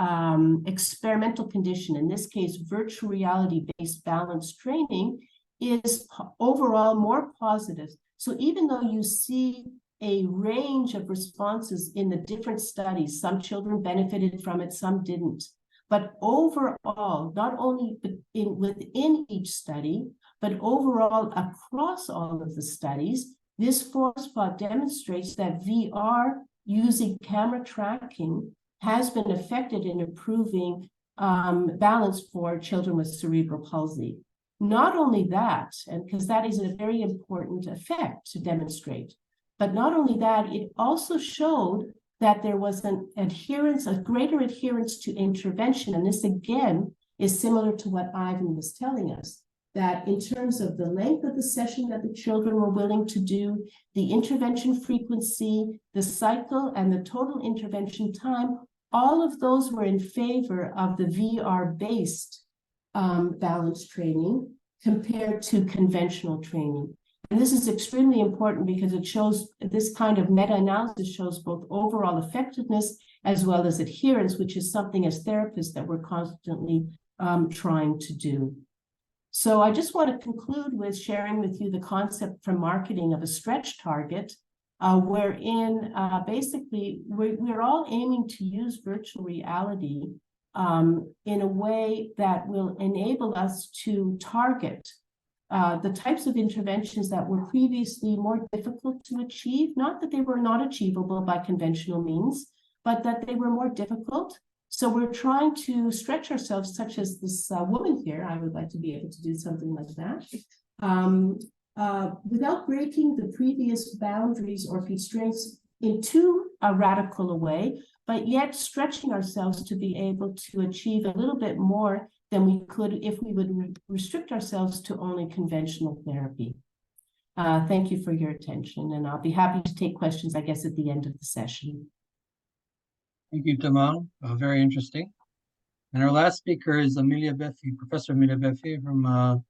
experimental condition, in this case, virtual reality-based balance training, is overall more positive. So even though you see a range of responses in the different studies, some children benefited from it, some didn't. But overall, not only within each study, but overall across all of the studies, this force plot demonstrates that VR using camera tracking has been effective in improving balance for children with cerebral palsy. Not only that, and because that is a very important effect to demonstrate, but not only that, it also showed that there was an adherence, a greater adherence to intervention. And this again is similar to what Ivan was telling us, that in terms of the length of the session that the children were willing to do, the intervention frequency, the cycle, and the total intervention time, all of those were in favor of the VR-based balance training compared to conventional training. And this is extremely important because it shows, this kind of meta-analysis shows both overall effectiveness as well as adherence, which is something as therapists that we're constantly trying to do. So I just want to conclude with sharing with you the concept from marketing of a stretch target, wherein basically we're all aiming to use virtual reality in a way that will enable us to target the types of interventions that were previously more difficult to achieve, not that they were not achievable by conventional means, but that they were more difficult. So we're trying to stretch ourselves, such as this woman here. I would like to be able to do something like that, without breaking the previous boundaries or constraints in too radical a way, but yet stretching ourselves to be able to achieve a little bit more than we could if we would restrict ourselves to only conventional therapy. Thank you for your attention, and I'll be happy to take questions, I guess, at the end of the session. Thank you, Tamang. Very interesting. And our last speaker is Amelia Beffi, Professor Amelia Beffi, from a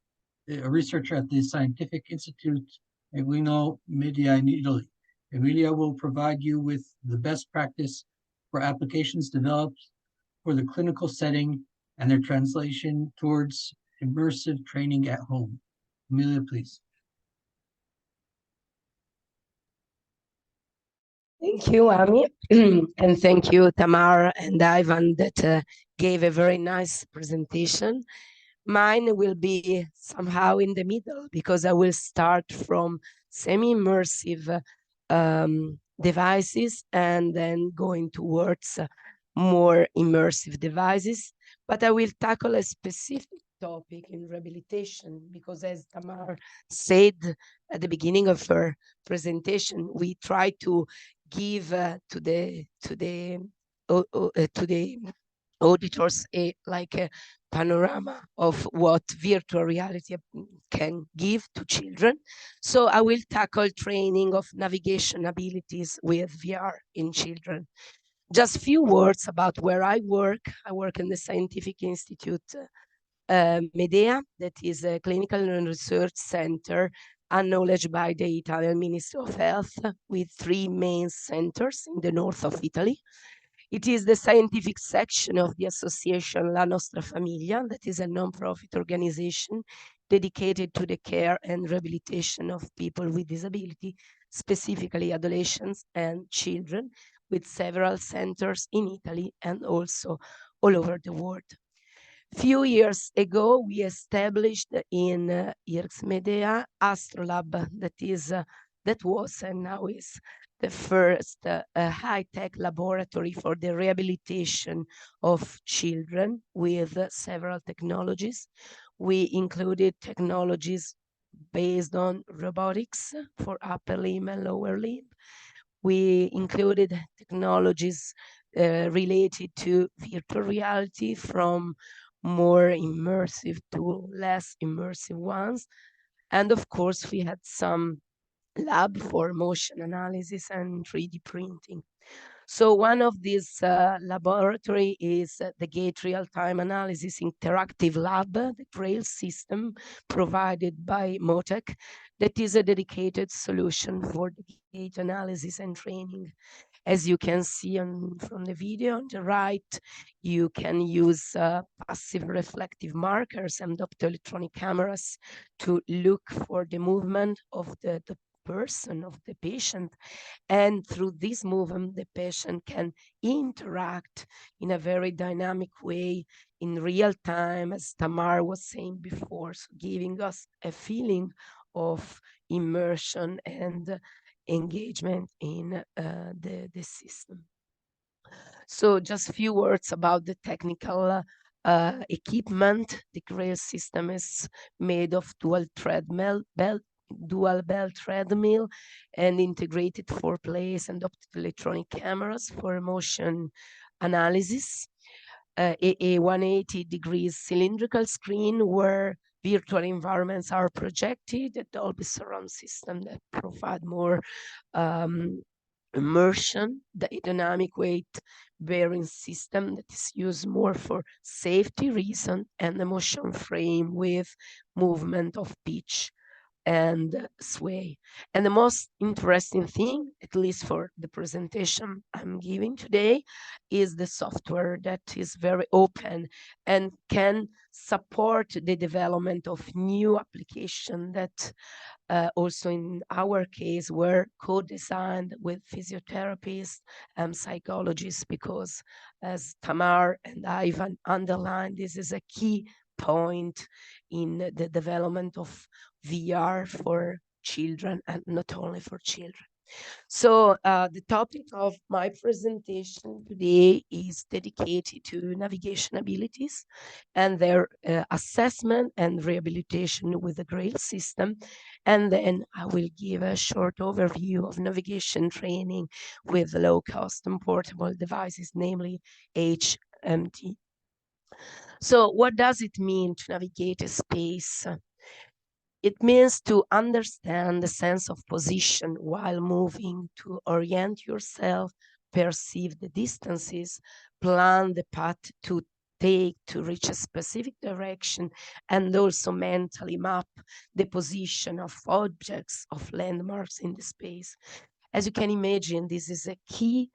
researcher at the Scientific Institute Eguino Media in Italy. Amelia will provide you with the best practice for applications developed for the clinical setting and their translation towards immersive training at home. Amelia, please. Thank you, Ami, and thank you, Tamar and Ivan, that gave a very nice presentation. Mine will be somehow in the middle because I will start from semi-immersive devices and then going towards more immersive devices. But I will tackle a specific topic in rehabilitation because, as Tamar said at the beginning of her presentation, we try to give to the auditors a panorama of what virtual reality can give to children. So I will tackle training of navigation abilities with VR in children. Just a few words about where I work. I work in the Scientific Institute Medea, that is a clinical and research center acknowledged by the Italian Ministry of Health, with 3 main centers in the north of Italy. It is the scientific section of the association La Nostra Famiglia, that is a non-profit organization dedicated to the care and rehabilitation of people with disability, specifically adolescents and children, with several centers in Italy and also all over the world. Few years ago, we established in IRCS Medea Astrolab, that was and now is the first high-tech laboratory for the rehabilitation of children with several technologies. We included technologies based on robotics for upper limb and lower limb. We included technologies related to virtual reality, from more immersive to less immersive ones. And of course, we had some lab for motion analysis and 3D printing. So one of these laboratory is the Gate Real-Time Analysis Interactive Lab, the GRAIL system provided by Motec, that is a dedicated solution for the gate analysis and training. As you can see from the video on the right, you can use passive reflective markers and optoelectronic cameras to look for the movement of the person, of the patient. And through this movement, the patient can interact in a very dynamic way in real time, as Tamar was saying before, so giving us a feeling of immersion and engagement in the system. So just a few words about the technical equipment. The GRAIL system is made of dual bell treadmill and integrated 4-place and optoelectronic cameras for motion analysis. A 180 degrees cylindrical screen where virtual environments are projected, a Dolby surround system that provide more immersion, the dynamic weight bearing system that is used more for safety reason, and the motion frame with movement of pitch and sway. And the most interesting thing, at least for the presentation I'm giving today, is the software that is very open and can support the development of new application that also in our case were co-designed with physiotherapists and psychologists, because as Tamar and Ivan underlined, this is a key point in the development of VR for children, and not only for children. So the topic of my presentation today is dedicated to navigation abilities and their assessment and rehabilitation with the GRAIL system. And then I will give a short overview of navigation training with low-cost and portable devices, namely HMT. So what does it mean to navigate a space? It means to understand the sense of position while moving, to orient yourself, perceive the distances, plan the path to take to reach a specific direction, and also mentally map the position of objects, of landmarks in the space. As you can imagine, this is a key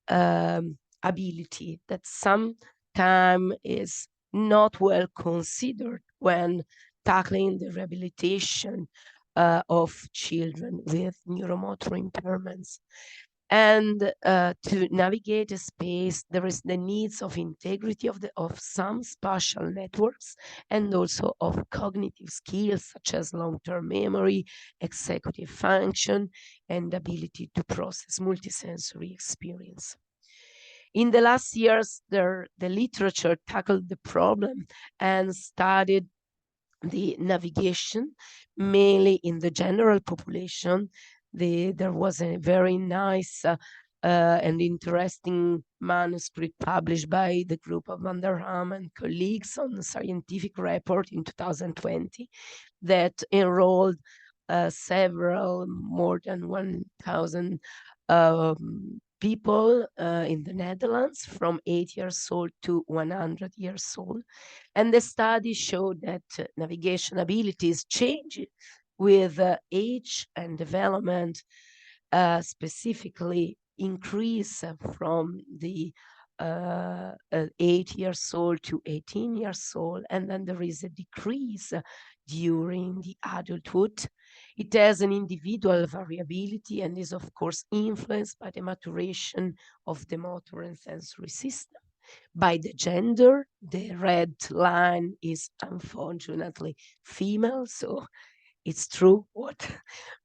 ability that sometimes is not well considered when tackling the rehabilitation of children with neuromotor impairments. And to navigate a space, there is the needs of integrity of some spatial networks, and also of cognitive skills such as long-term memory, executive function, and ability to process multisensory experience. In the last years, the literature tackled the problem and studied the navigation, mainly in the general population. There was a very nice and interesting manuscript published by the group of Van der Ham and colleagues on a scientific report in 2020 that enrolled more than 1,000 people in the Netherlands from 8 years old to 100 years old. And the study showed that navigation abilities change with age and development, specifically increase from the 8 years old to 18 years old, and then there is a decrease during the adulthood. It has an individual variability and is of course influenced by the maturation of the motor and sensory system. By the gender, the red line is unfortunately female, so it's true what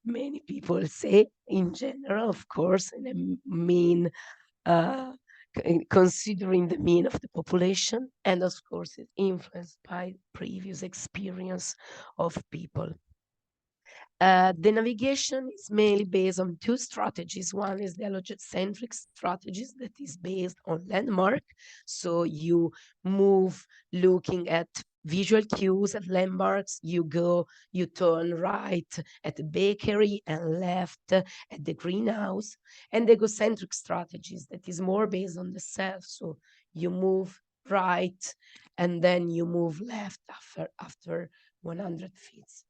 many people say in general, of course, in a mean considering the mean of the population, and of course it's influenced by previous experience of people. The navigation is mainly based on two strategies. One is the allocentric strategies that is based on landmark. So you move looking at visual cues at landmarks. You turn right at the bakery and left at the greenhouse. And the egocentric strategies that is more based on the self. So you move right and then you move left after 100 feet.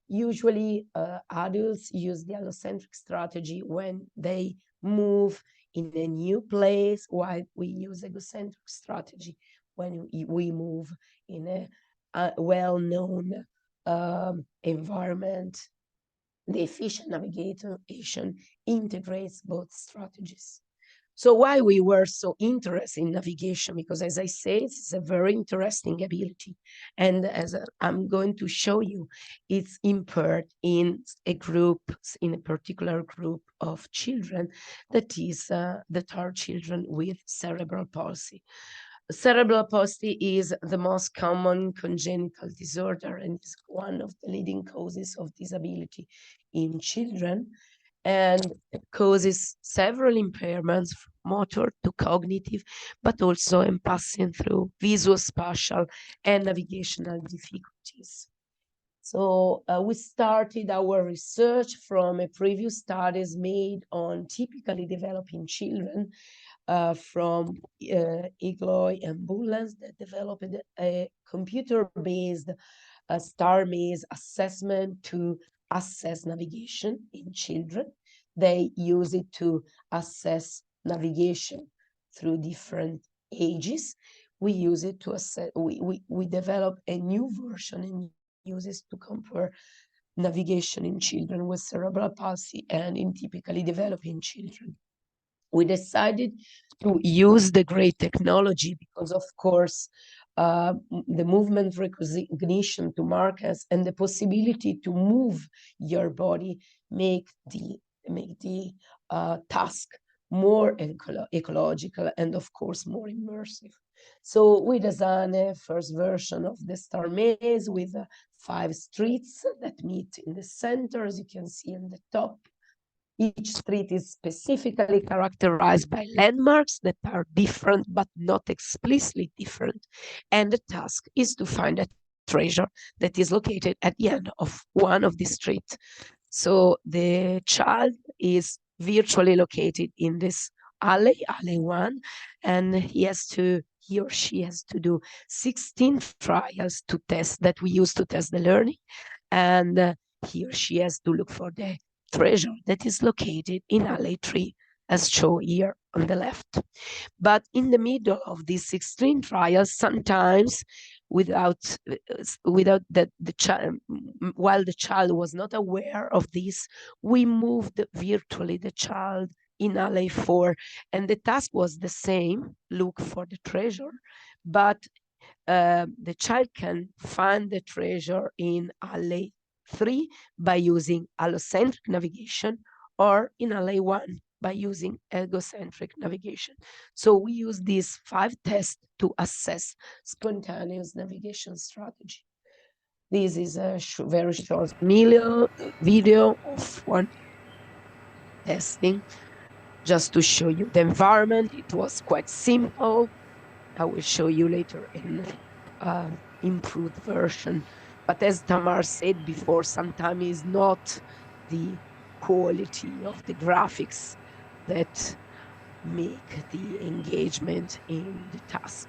Usually adults use the allocentric strategy when they move in a new place, while we use egocentric strategy when we move in a well-known environment. The efficient navigation integrates both strategies. So why we were so interested in navigation? Because as I say, it's a very interesting ability. And as I'm going to show you, it's impaired in a particular group of children, that are children with cerebral palsy. Cerebral palsy is the most common congenital disorder and is one of the leading causes of disability in children, and causes several impairments from motor to cognitive, but also in passing through visuospatial and navigational difficulties. So we started our research from a previous studies made on typically developing children from Igloy and Bullens that developed a computer-based star maze assessment to assess navigation in children. They use it to assess navigation through different ages. We use it to assess, we develop a new version and use it to compare navigation in children with cerebral palsy and in typically developing children. We decided to use the great technology because, of course, the movement recognition to markers and the possibility to move your body make the task more ecological and, of course, more immersive. So we designed a first version of the star maze with 5 streets that meet in the center, as you can see on the top. Each street is specifically characterized by landmarks that are different, but not explicitly different. And the task is to find a treasure that is located at the end of one of these streets. So the child is virtually located in this alley 1, and he or she has to do 16 trials to test that we use to test the learning. And he or she has to look for the treasure that is located in alley 3, as shown here on the left. But in the middle of these 16 trials, sometimes without that the child, while the child was not aware of this, we moved virtually the child in alley 4, and the task was the same: look for the treasure, but the child can find the treasure in alley 3 by using allocentric navigation, or in alley 1 by using egocentric navigation. So we use these 5 tests to assess spontaneous navigation strategy. This is a very short video of one testing, just to show you the environment. It was quite simple. I will show you later in improved version. But as Tamar said before, sometimes it's not the quality of the graphics that make the engagement in the task.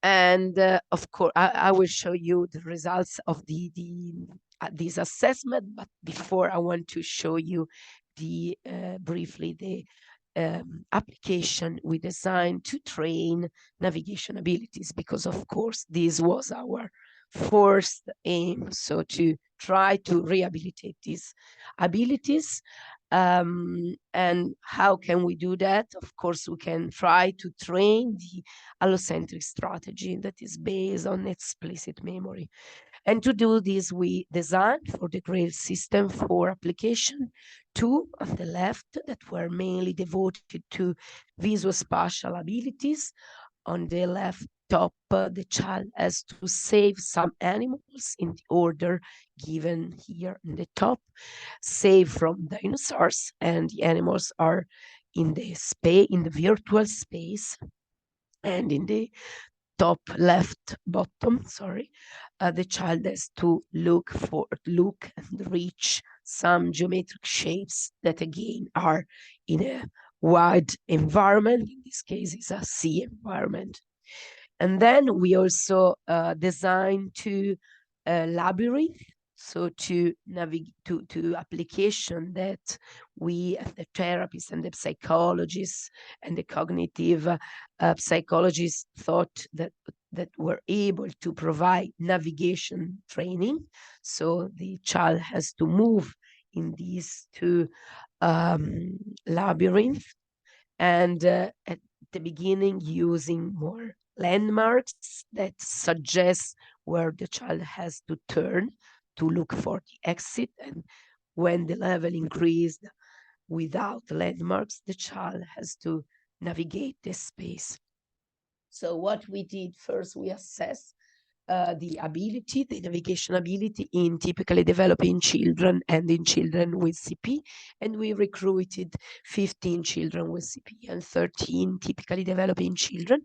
And of course, I will show you the results of this assessment. But before, I want to show you briefly the application we designed to train navigation abilities, because of course this was our first aim, so to try to rehabilitate these abilities. And how can we do that? Of course, we can try to train the allocentric strategy that is based on explicit memory. And to do this, we designed for the GRAIL system 4 application, 2 on the left that were mainly devoted to visuospatial abilities. On the left top, the child has to save some animals in the order given here in the top, save from dinosaurs, and the animals are in the virtual space, and in the top left bottom, sorry, the child has to look and reach some geometric shapes that again are in a wide environment. In this case, it's a sea environment. And then we also design two labyrinth, so to navigate to application that we, as the therapists and the psychologists and the cognitive psychologists, thought that were able to provide navigation training. So the child has to move in these two labyrinths, and at the beginning using more landmarks that suggest where the child has to turn to look for the exit. And when the level increased without landmarks, the child has to navigate this space. So what we did first, we assessed the navigation ability in typically developing children and in children with CP, and we recruited 15 children with CP and 13 typically developing children.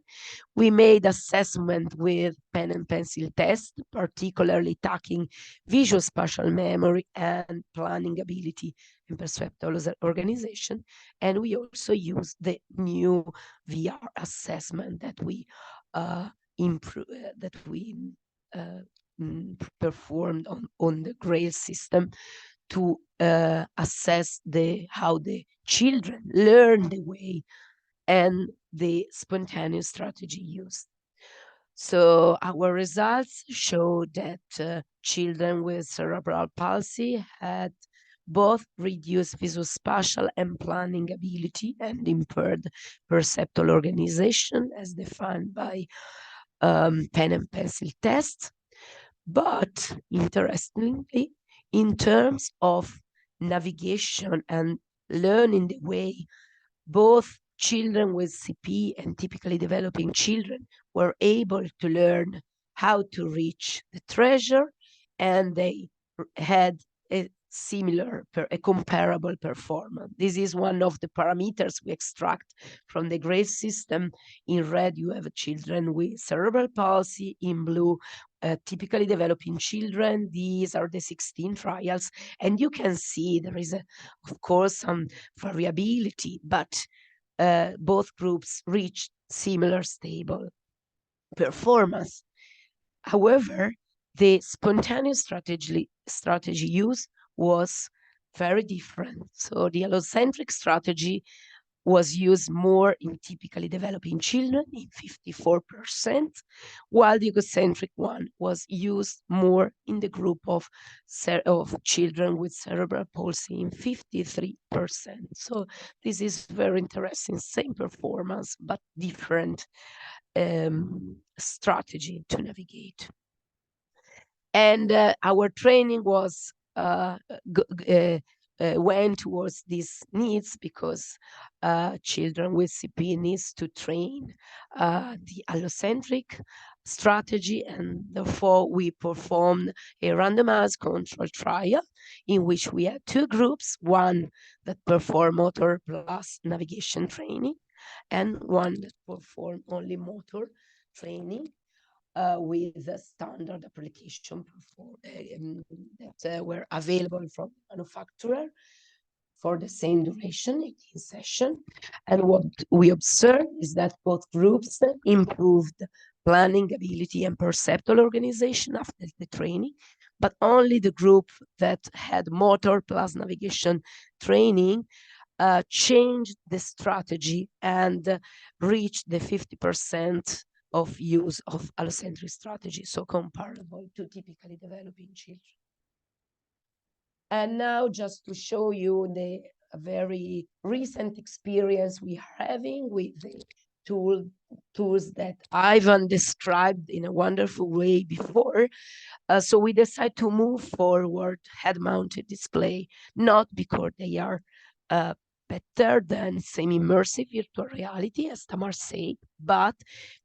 We made assessment with pen and pencil tests, particularly tackling visual spatial memory and planning ability and perceptual organization. And we also used the new VR assessment that we performed on the GRAIL system to assess how the children learn the way and the spontaneous strategy used. So our results show that children with cerebral palsy had both reduced visuospatial and planning ability and impaired perceptual organization as defined by pen and pencil tests. But interestingly, in terms of navigation and learning the way, both children with CP and typically developing children were able to learn how to reach the treasure, and they had a comparable performance. This is one of the parameters we extract from the GRAIL system. In red, you have children with cerebral palsy. In blue, typically developing children. These are the 16 trials, and you can see there is, of course, some variability, but both groups reached similar stable performance. However, the spontaneous strategy used was very different. So the allocentric strategy was used more in typically developing children in 54%, while the egocentric one was used more in the group of children with cerebral palsy in 53%. So this is very interesting, same performance, but different strategy to navigate. And our training was went towards these needs because children with CP needs to train the allocentric strategy, and therefore we performed a randomized control trial in which we had two groups, one that performed motor plus navigation training and one that performed only motor training. With the standard application that were available from the manufacturer for the same duration, 18 sessions. And what we observed is that both groups improved planning ability and perceptual organization after the training, but only the group that had motor plus navigation training changed the strategy and reached the 50% of use of allocentric strategy, so comparable to typically developing children. And now just to show you the very recent experience we are having with the tools that Ivan described in a wonderful way before. So we decided to move forward head-mounted display, not because they are better than semi-immersive virtual reality, as Tamar said, but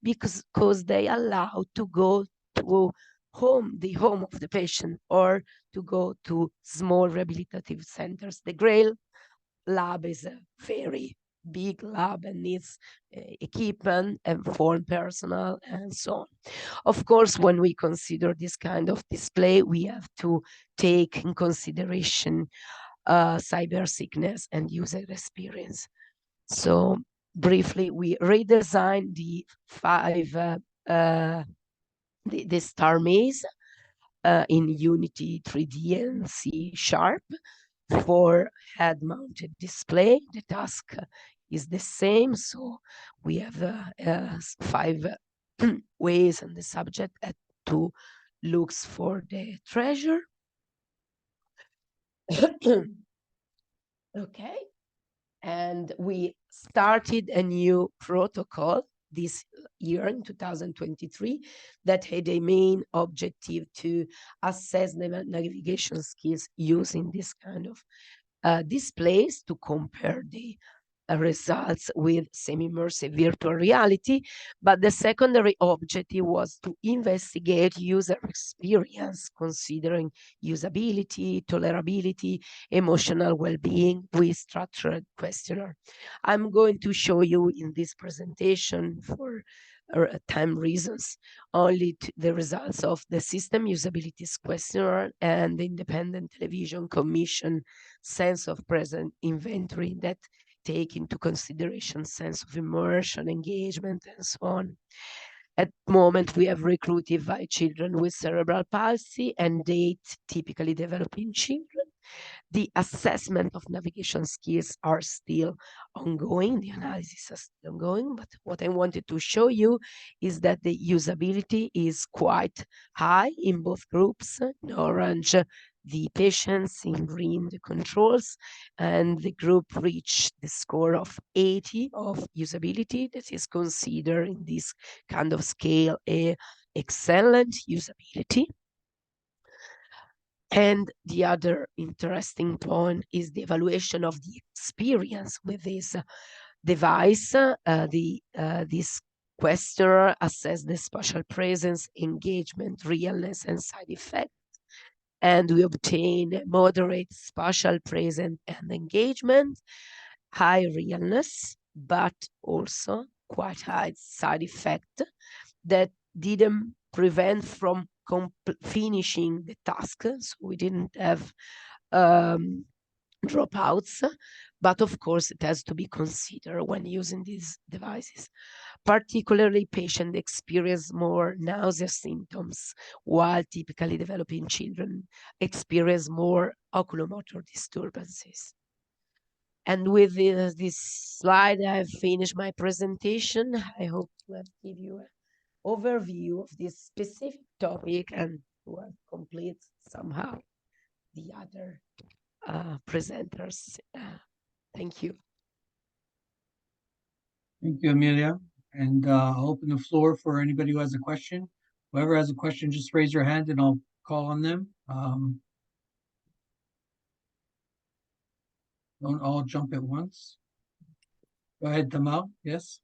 because they allow to go to the home of the patient, or to go to small rehabilitative centers. The Grail lab is a very big lab and needs equipment and foreign personnel and so on. Of course, when we consider this kind of display, we have to take in consideration cyber sickness and user experience. So briefly, we redesigned the the star maze in Unity 3D and C# for head-mounted display. The task is the same, so we have 5 ways, and the subject had to look for the treasure. Okay, and we started a new protocol this year in 2023 that had a main objective to assess the navigation skills using this kind of displays, to compare the results with semi-immersive virtual reality. But the secondary objective was to investigate user experience, considering usability, tolerability, emotional well-being with structured questionnaire. I'm going to show you in this presentation, for time reasons, only the results of the system usability questionnaire and the independent television commission sense of present inventory that take into consideration sense of immersion, engagement, and so on. At the moment, we have recruited 5 children with cerebral palsy and 8 typically developing children. The assessment of navigation skills are still ongoing. The analysis is still ongoing, but what I wanted to show you is that the usability is quite high in both groups. In orange, the patients, in green, the controls, and the group reached the score of 80 of usability. That is considered in this kind of scale a excellent usability. And the other interesting point is the evaluation of the experience with this device. This questionnaire assesses the spatial presence, engagement, realness, and side effects. And we obtain moderate spatial presence and engagement, high realness, but also quite high side effect that didn't prevent from finishing the task. So we didn't have dropouts, but of course it has to be considered when using these devices. Particularly, patients experience more nausea symptoms, while typically developing children experience more oculomotor disturbances. And with this slide, I've finished my presentation. I hope to have give you an overview of this specific topic and to have complete somehow the other presenters. Thank you. Thank you, Amelia. And I'll open the floor for anybody who has a question. Whoever has a question, just raise your hand and I'll call on them. Don't all jump at once. Go ahead, Tamal. Yes.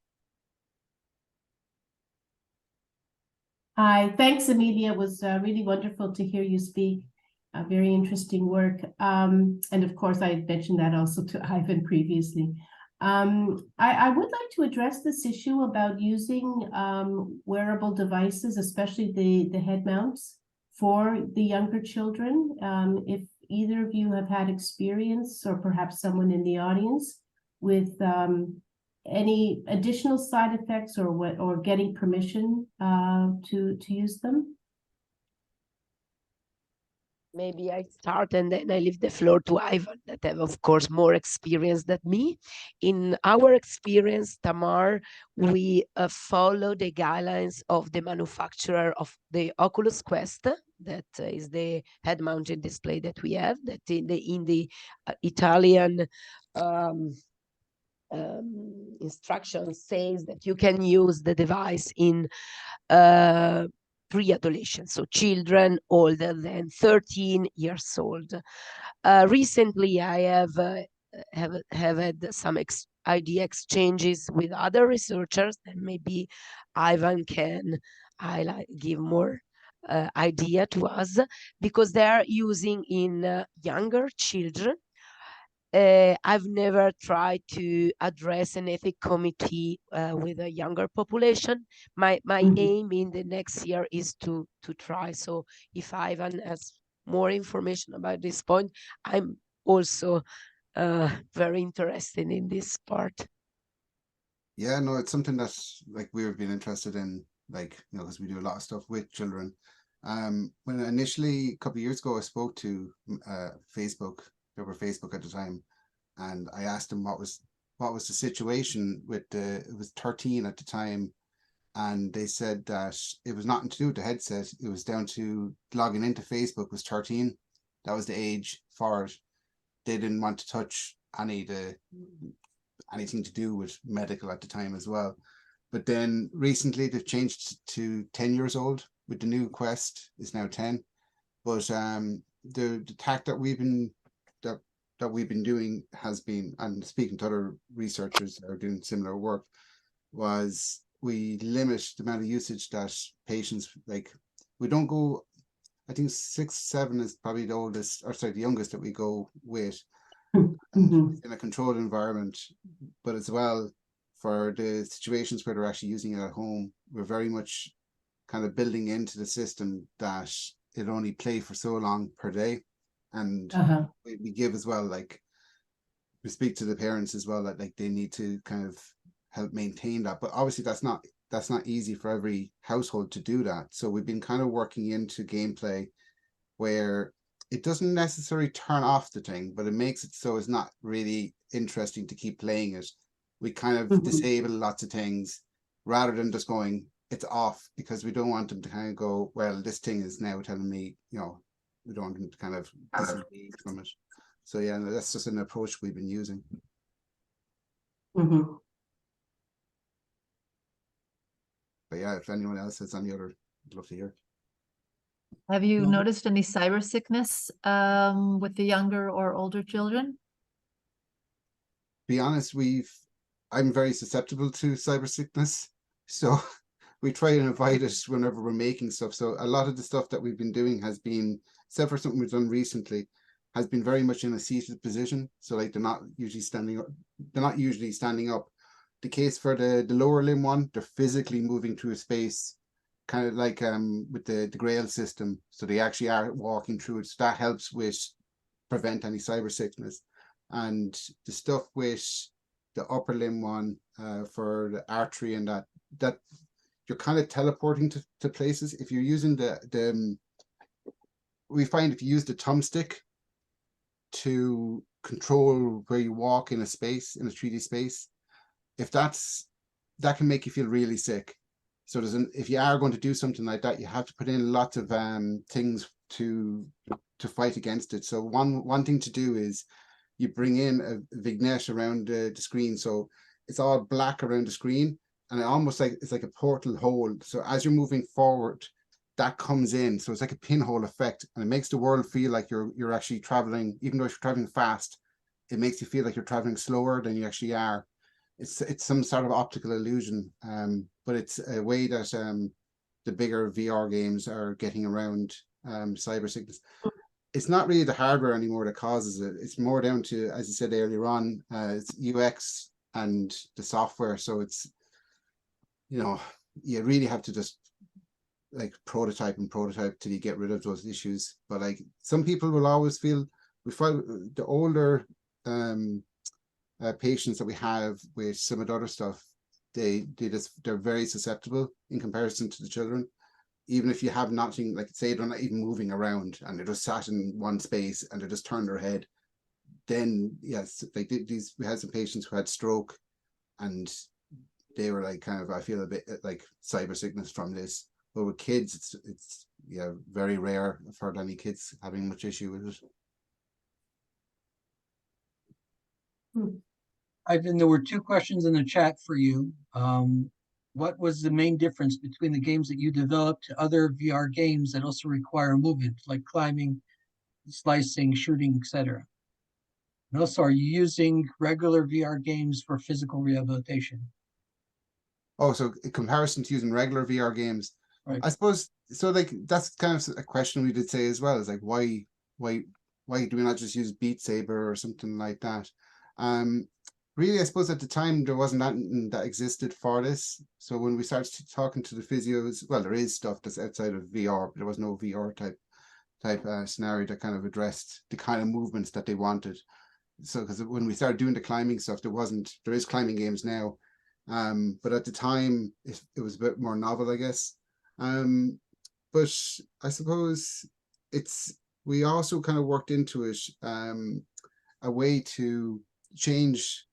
Hi, thanks, Amelia. It was really wonderful to hear you speak. Very interesting work. And of course, I mentioned that also to Ivan previously. I would like to address this issue about using wearable devices, especially the head mounts, for the younger children. If either of you have had experience, or perhaps someone in the audience, with any additional side effects, or getting permission to use them. Maybe I start and then I leave the floor to Ivan, that have, of course, more experience than me. In our experience, Tamar, we follow the guidelines of the manufacturer of the Oculus Quest, that is the head-mounted display that we have, that in the Italian instruction says that you can use the device in pre-adolescents, so children older than 13 years old. Recently, I have have had some idea exchanges with other researchers, and maybe Ivan can give more idea to us, because they are using in younger children. I've never tried to address an ethic committee with a younger population. My aim in the next year is to try. So if Ivan has more information about this point, I'm also very interested in this part. Yeah, no, it's something that like we've been interested in, like, you know, because we do a lot of stuff with children. When initially a couple of years ago I spoke to Facebook, they were Facebook at the time, and I asked them what was the situation with it was 13 at the time, and they said that it was nothing to do with the headset, it was down to logging into Facebook was 13. That was the age for it. They didn't want to touch anything to do with medical at the time as well. But then recently they've changed to 10 years old with the new Quest is now 10. But the tack that we've been doing has been, and speaking to other researchers that are doing similar work, was we limit the amount of usage that patients, like, we don't go, I think 6, 7 is probably the oldest, or sorry, the youngest that we go with in a controlled environment, but as well for the situations where they're actually using it at home, we're very much kind of building into the system that it only play for so long per day. And we give as well, like, we speak to the parents as well, that like they need to kind of help maintain that. But obviously that's not easy for every household to do that. So we've been kind of working into gameplay where it doesn't necessarily turn off the thing, but it makes it so it's not really interesting to keep playing it. We kind of disable lots of things rather than just going, it's off, because we don't want them to kind of go, well, this thing is now telling me, you know, we don't want them to kind of disengage from it. So yeah, that's just an approach we've been using. But yeah, if anyone else has any other, I'd love to hear. Have you noticed any cyber sickness with the younger or older children? To be honest, I'm very susceptible to cyber sickness, so we try and avoid it whenever we're making stuff. So a lot of the stuff that we've been doing has been, except for something we've done recently, has been very much in a seated position. So like they're not usually standing up. The case for the lower limb one, they're physically moving through a space, kind of like with the Grail system. So they actually are walking through it. So that helps with prevent any cyber sickness. And the stuff with the upper limb one for the artery and that you're kind of teleporting to places. If you're using we find if you use the thumbstick to control where you walk in a space, in a 3D space, that can make you feel really sick. So if you are going to do something like that, you have to put in lots of things to fight against it. So one thing to do is you bring in a vignette around the screen, so it's all black around the screen, and it's like a portal hole. So as you're moving forward, that comes in, so it's like a pinhole effect, and it makes the world feel like you're actually traveling. Even though you're traveling fast, it makes you feel like you're traveling slower than you actually are. It's some sort of optical illusion, but it's a way that the bigger VR games are getting around cyber sickness. It's not really the hardware anymore that causes it. It's more down to, as you said earlier on, it's UX and the software. So it's, you know, you really have to just like prototype till you get rid of those issues. But like some people will always feel, we find the older patients that we have with some of the other stuff, they're very susceptible in comparison to the children. Even if you have nothing, like say they're not even moving around and they're just sat in one space and they just turn their head, then yes, like we had some patients who had stroke and they were like kind of, I feel a bit like cyber sickness from this. But with kids, it's yeah, very rare. I've heard any kids having much issue with it. Ivan, there were 2 questions in the chat for you. What was the main difference between the games that you developed to other VR games that also require movement, like climbing, slicing, shooting, etc.? No, so are you using regular VR games for physical rehabilitation? Oh, so in comparison to using regular VR games, Right. I suppose so. Like that's kind of a question we did say as well. Is like why do we not just use Beat Saber or something like that? Really, I suppose at the time there wasn't that existed for this. So when we started talking to the physios, well, there is stuff that's outside of VR, but there was no VR type scenario that kind of addressed the kind of movements that they wanted. So because when we started doing the climbing stuff, there is climbing games now, but at the time it was a bit more novel, I guess. But I suppose we also kind of worked into it a way to change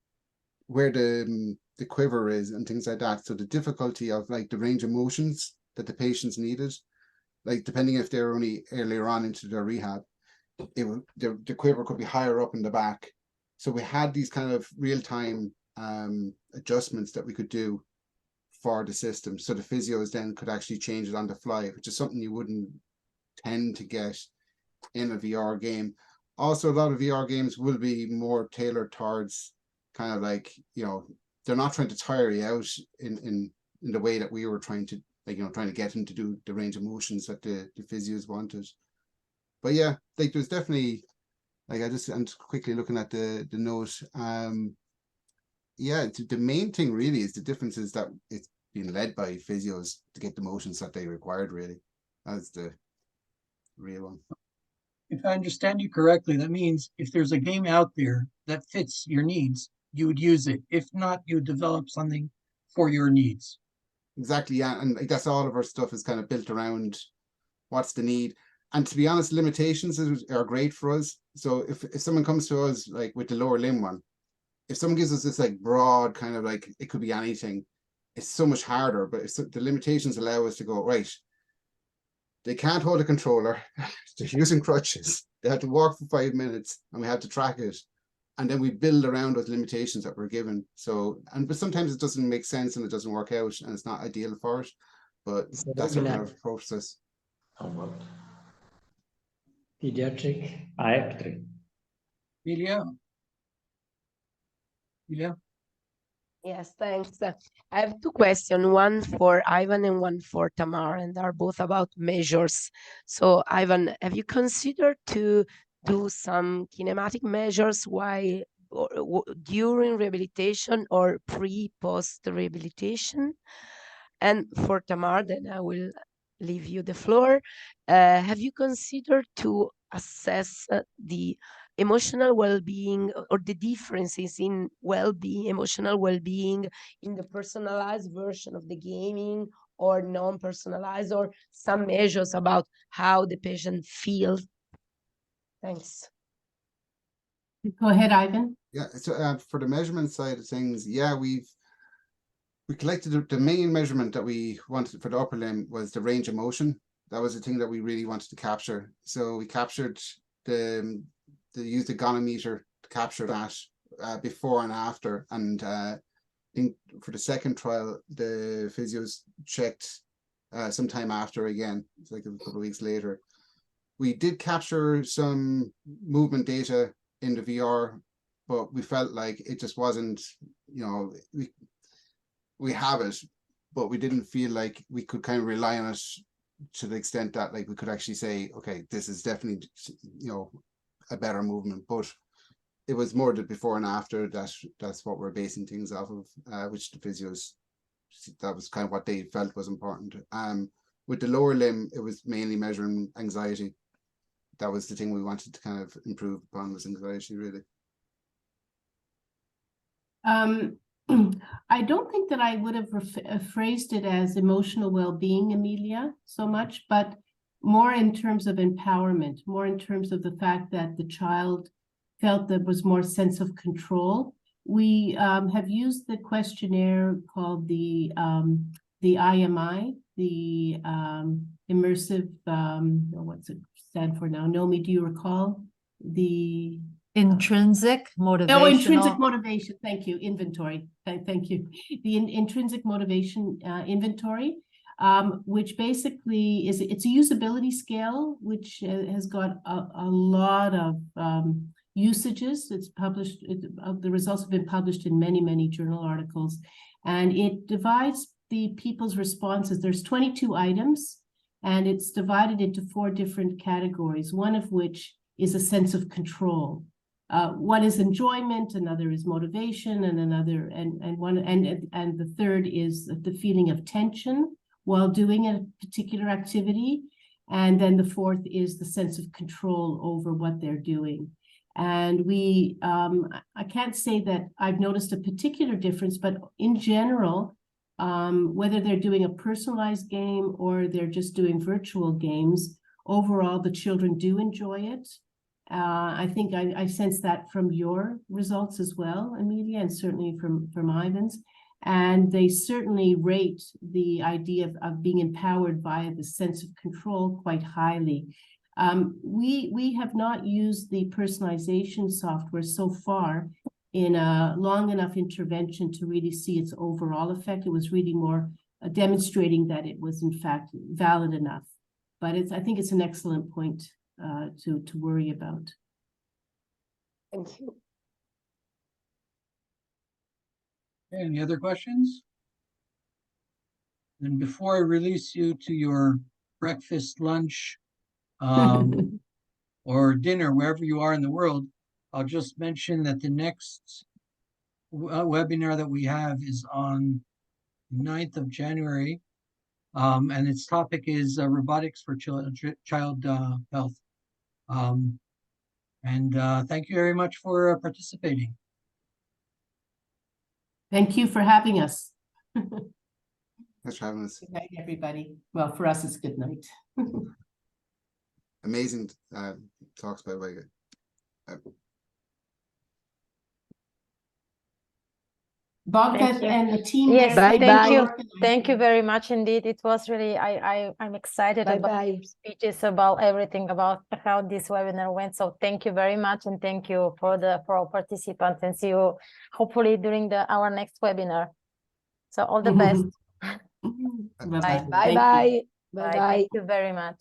where the quiver is and things like that. So the difficulty of like the range of motions that the patients needed, like depending if they're only earlier on into their rehab, the quiver could be higher up in the back. So we had these kind of real-time adjustments that we could do for the system. So the physios then could actually change it on the fly, which is something you wouldn't tend to get in a VR game. Also, a lot of VR games will be more tailored towards kind of like, they're not trying to tire you out in the way that we were trying to, like, trying to get them to do the range of motions that the physios wanted. But yeah, like there's definitely, like I'm quickly looking at the note. Yeah, the main thing really is the difference is that it's being led by physios to get the motions that they required, really. That's the real one. If I understand you correctly, that means if there's a game out there that fits your needs, you would use it. If not, you would develop something for your needs. Exactly, yeah. And I guess all of our stuff is kind of built around what's the need. And to be honest, limitations are great for us. So if someone comes to us like with the lower limb one, if someone gives us this like broad kind of like, it could be anything, it's so much harder. But if the limitations allow us to go, right, they can't hold a controller, they're using crutches, they have to walk for 5 minutes and we have to track it. And then we build around those limitations that we're given. So, but sometimes it doesn't make sense and it doesn't work out and it's not ideal for it. But that's our kind of process. About pediatric EPTRI. Emilia? Yes, thanks. I have two questions, one for Ivan and one for Tamar, and they're both about measures. So Ivan, have you considered to do some kinematic measures while during rehabilitation or pre-post rehabilitation? And for Tamar, then I will leave you the floor. Have you considered to assess the emotional well-being or the differences in well-being, emotional well-being in the personalized version of the gaming or non-personalized, or some measures about how the patient feels? Thanks. Go ahead, Ivan. Yeah, so for the measurement side of things, yeah, we collected the main measurement that we wanted for the upper limb was the range of motion. That was the thing that we really wanted to capture. So we captured used the gonometer to capture that before and after. And I think for the second trial, the physios checked sometime after again. It's like a couple of weeks later. We did capture some movement data in the VR, but we felt like it just wasn't, we have it, but we didn't feel like we could kind of rely on it to the extent that like we could actually say, okay, this is definitely, a better movement. But it was more the before and after that's what we're basing things off of, which the physios, that was kind of what they felt was important. With the lower limb, it was mainly measuring anxiety. That was the thing we wanted to kind of improve upon, was anxiety, really. I don't think that I would have phrased it as emotional well-being, Emilia, so much, but more in terms of empowerment, more in terms of the fact that the child felt there was more sense of control. We have used the questionnaire called the IMI, the immersive, what's it stand for now? Nomi, do you recall? The intrinsic motivation. Oh, intrinsic motivation. Thank you. Inventory. Thank you. The intrinsic motivation inventory, which basically it's a usability scale, which has got a lot of usages. It's published, the results have been published in many, many journal articles, and it divides the people's responses. There's 22 items, and it's divided into 4 different categories, one of which is a sense of control. One is enjoyment, another is motivation, and another, and the third is the feeling of tension while doing a particular activity. And then the fourth is the sense of control over what they're doing. And we, I can't say that I've noticed a particular difference, but in general, whether they're doing a personalized game or they're just doing virtual games, overall, the children do enjoy it. I think I sense that from your results as well, Amelia, and certainly from Ivan's. And they certainly rate the idea of being empowered via the sense of control quite highly. We have not used the personalization software so far in a long enough intervention to really see its overall effect. It was really more demonstrating that it was in fact valid enough. But I think it's an excellent point to worry about. Thank you. Any other questions? And before I release you to your breakfast, lunch, or dinner, wherever you are in the world, I'll just mention that the next webinar that we have is on 9th of January, and its topic is robotics for child health. Thank you very much for participating. Thank you for having us. Thanks for having us. Good night, everybody. Well, for us, it's good night. Amazing talks, by the way. Bogdan and the team. Yes, there, thank you. organizing. Thank you very much indeed. It was really, I'm excited about your speeches, about everything, about how this webinar went. So thank you very mumuch, and thank you for all participants, and see you hopefully during our next webinar. So all the best. Bye-bye. Bye bye. Bye bye. Thank you very much.